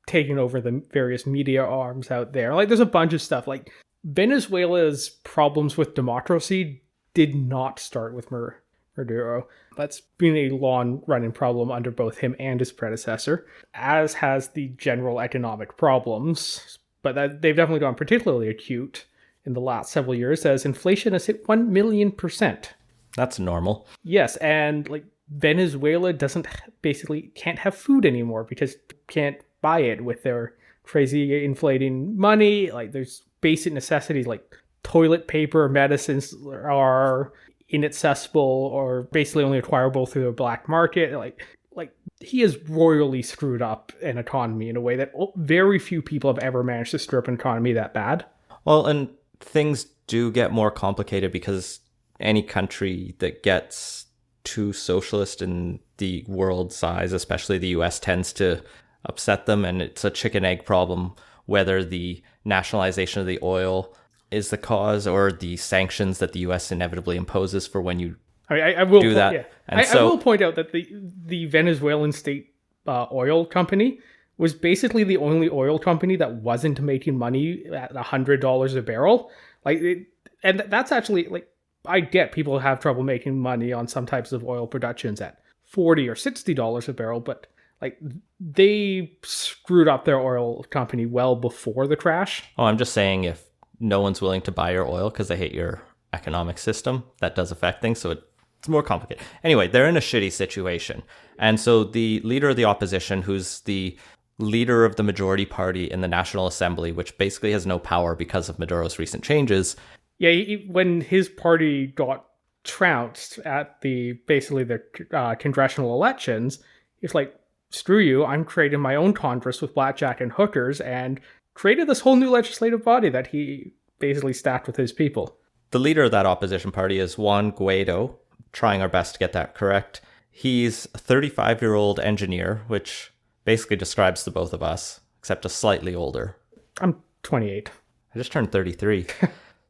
taking over the various media arms out there. Like, there's a bunch of stuff. Like, Venezuela's problems with democracy did not start with Maduro. That's been a long-running problem under both him and his predecessor, as has the general economic problems. But they've definitely gone particularly acute in the last several years, as inflation has hit 1 million %. That's normal. Yes, and like, Venezuela can't have food anymore because can't buy it with their crazy inflating money. Like, there's basic necessities like toilet paper, medicines are inaccessible or basically only acquirable through the black market. Like he has royally screwed up an economy in a way that very few people have ever managed to screw up an economy that bad. Well, and things do get more complicated because any country that gets too socialist in the world size, especially the US, tends to upset them, and it's a chicken-egg problem whether the nationalization of the oil is the cause or the sanctions that the US inevitably imposes for when you I will do that. Yeah. And I will point out that the Venezuelan state oil company was basically the only oil company that wasn't making money at $100 a barrel. And that's actually, like, I get people have trouble making money on some types of oil productions at $40 or $60 a barrel, but like, they screwed up their oil company well before the crash. Oh, I'm just saying, if no one's willing to buy your oil because they hate your economic system, that does affect things. So it's more complicated. Anyway, they're in a shitty situation. And so the leader of the opposition, who's the leader of the majority party in the National Assembly, which basically has no power because of Maduro's recent changes. Yeah, when his party got trounced at the congressional elections, it's like, screw you, I'm creating my own Congress with blackjack and hookers, and created this whole new legislative body that he basically stacked with his people. The leader of that opposition party is Juan Guaido, trying our best to get that correct. He's a 35-year-old engineer, which basically describes the both of us, except a slightly older. I'm 28. I just turned 33.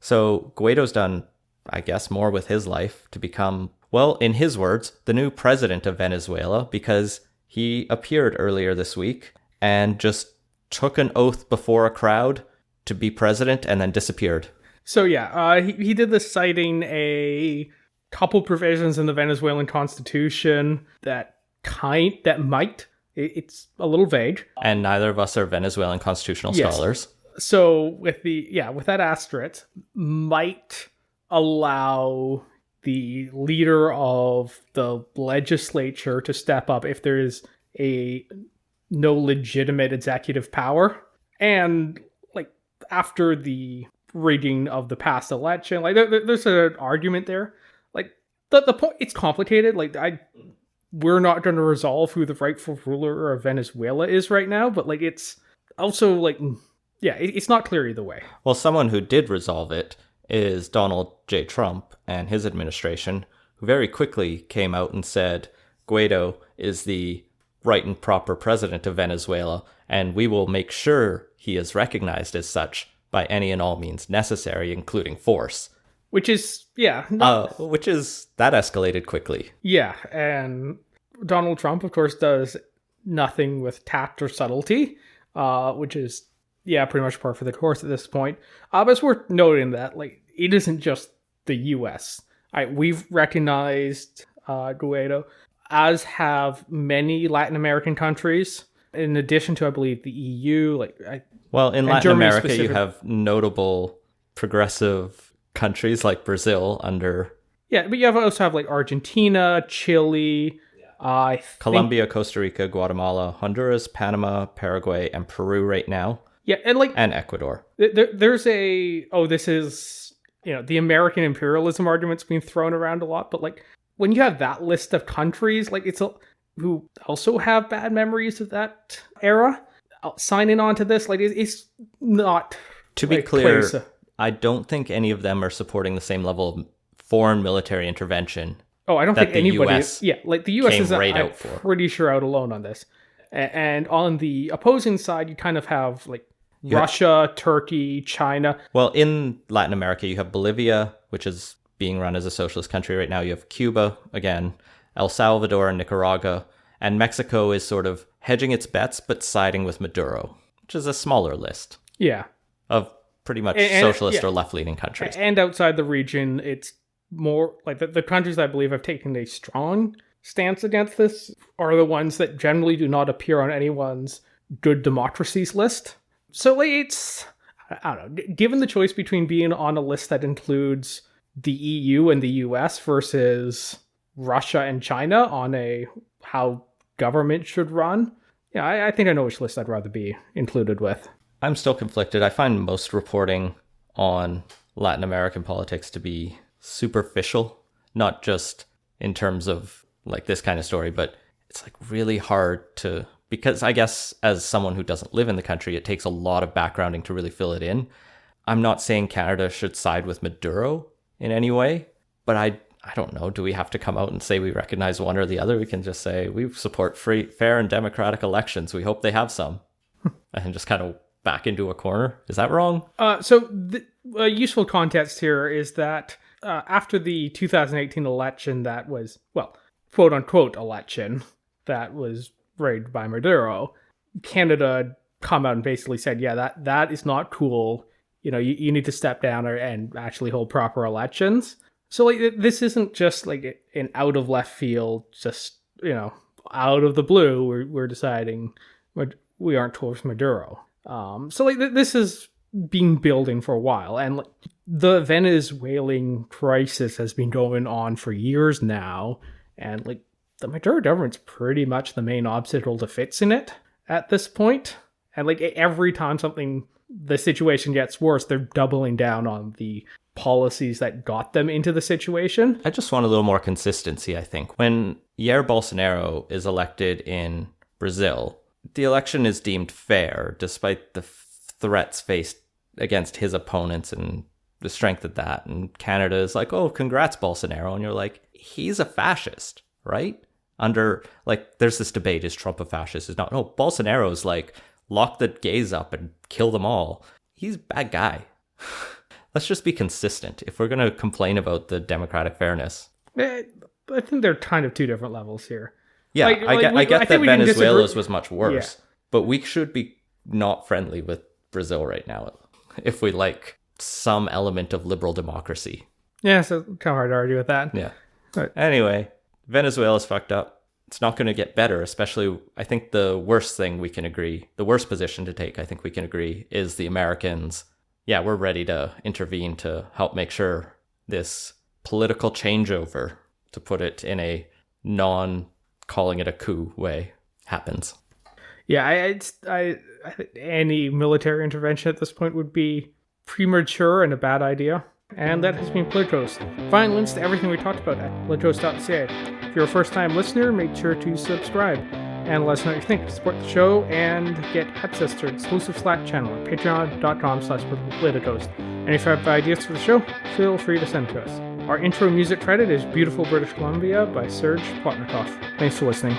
So Guaido's done I guess, more with his life to become, well, in his words, the new president of Venezuela, because he appeared earlier this week and just took an oath before a crowd to be president and then disappeared. So yeah, he did this citing a couple provisions in the Venezuelan constitution that might, it's a little vague. And neither of us are Venezuelan constitutional scholars. So with that asterisk, might allow the leader of the legislature to step up if there is no legitimate executive power. And like after the rigging of the past election, like there's an argument there. Like the point, it's complicated. Like we're not going to resolve who the rightful ruler of Venezuela is right now, but like it's also like, yeah, it's not clear either way. Well, someone who did resolve it is Donald J. Trump and his administration, who very quickly came out and said Guaido is the right and proper president of Venezuela, and we will make sure he is recognized as such by any and all means necessary, including force. Which is, yeah. That escalated quickly. Yeah, and Donald Trump, of course, does nothing with tact or subtlety, which is, yeah, pretty much par for the course at this point. But it's worth noting that, like, it isn't just the U.S. We've recognized Guaido, as have many Latin American countries, in addition to, I believe, the EU. In Latin America, you have notable progressive countries like Brazil under... Yeah, but you also have, like, Argentina, Chile... Colombia, Costa Rica, Guatemala, Honduras, Panama, Paraguay, and Peru right now. Yeah, and Ecuador. There's this is, the American imperialism argument's being thrown around a lot, but like when you have that list of countries, like who also have bad memories of that era, signing on to this, like it's not. To be clear, I don't think any of them are supporting the same level of foreign military intervention. Oh, I don't think anybody. The U.S. is pretty sure out alone on this. And on the opposing side, you kind of have like Russia, Turkey, China. Well, in Latin America, you have Bolivia, which is being run as a socialist country right now. You have Cuba, again, El Salvador and Nicaragua. And Mexico is sort of hedging its bets, but siding with Maduro, which is a smaller list. Yeah. Of pretty much socialist or left-leaning countries. And outside the region, it's more like the countries I believe have taken a strong stance against this are the ones that generally do not appear on anyone's good democracies list. So it's, I don't know, given the choice between being on a list that includes the EU and the US versus Russia and China on how government should run, I think I know which list I'd rather be included with. I'm still conflicted. I find most reporting on Latin American politics to be superficial, not just in terms of like this kind of story, but it's like really hard to, because I guess as someone who doesn't live in the country, it takes a lot of backgrounding to really fill it in. I'm not saying Canada should side with Maduro in any way, but I don't know. Do we have to come out and say we recognize one or the other? We can just say we support free, fair, and democratic elections. We hope they have some, and just kind of back into a corner. Is that wrong? So the useful context here is that after the 2018 election that was, well, quote-unquote election that was rigged by Maduro, Canada come out and basically said, yeah, that is not cool. You need to step down and actually hold proper elections. So like this isn't just like an out of left field, just, out of the blue, we're deciding we aren't towards Maduro. So like this has been building for a while, and like, the Venezuelan crisis has been going on for years now. And like the Maduro government's pretty much the main obstacle to fixing it at this point. And like every time the situation gets worse, they're doubling down on the policies that got them into the situation. I just want a little more consistency, I think. When Jair Bolsonaro is elected in Brazil, the election is deemed fair despite the threats faced against his opponents and the strength of that. And Canada is like, oh, congrats, Bolsonaro. And you're like, he's a fascist, right? There's this debate, is Trump a fascist? Is not. No, Bolsonaro's like, lock the gays up and kill them all. He's a bad guy. let's just be consistent. If we're going to complain about the democratic fairness. I think they're kind of two different levels here. Yeah, I get that Venezuela's was much worse, Yeah. but we should be not friendly with Brazil right now if we like some element of liberal democracy. Yeah, so kind of hard to argue with that. Yeah. Right. Anyway, Venezuela's fucked up. It's not going to get better, especially, I think the worst position to take, I think we can agree, is the Americans. Yeah, we're ready to intervene to help make sure this political changeover, to put it in a non-calling it a coup way, happens. Yeah, I think any military intervention at this point would be premature and a bad idea. And that has been Politicos. Find links to everything we talked about at politicos.ca. If you're a first-time listener, make sure to subscribe and let us know what you think. Support the show and get access to our exclusive Slack channel at patreon.com/politicos. And if you have ideas for the show, feel free to send to us. Our intro music credit is Beautiful British Columbia by Serge Plotnikoff. Thanks for listening.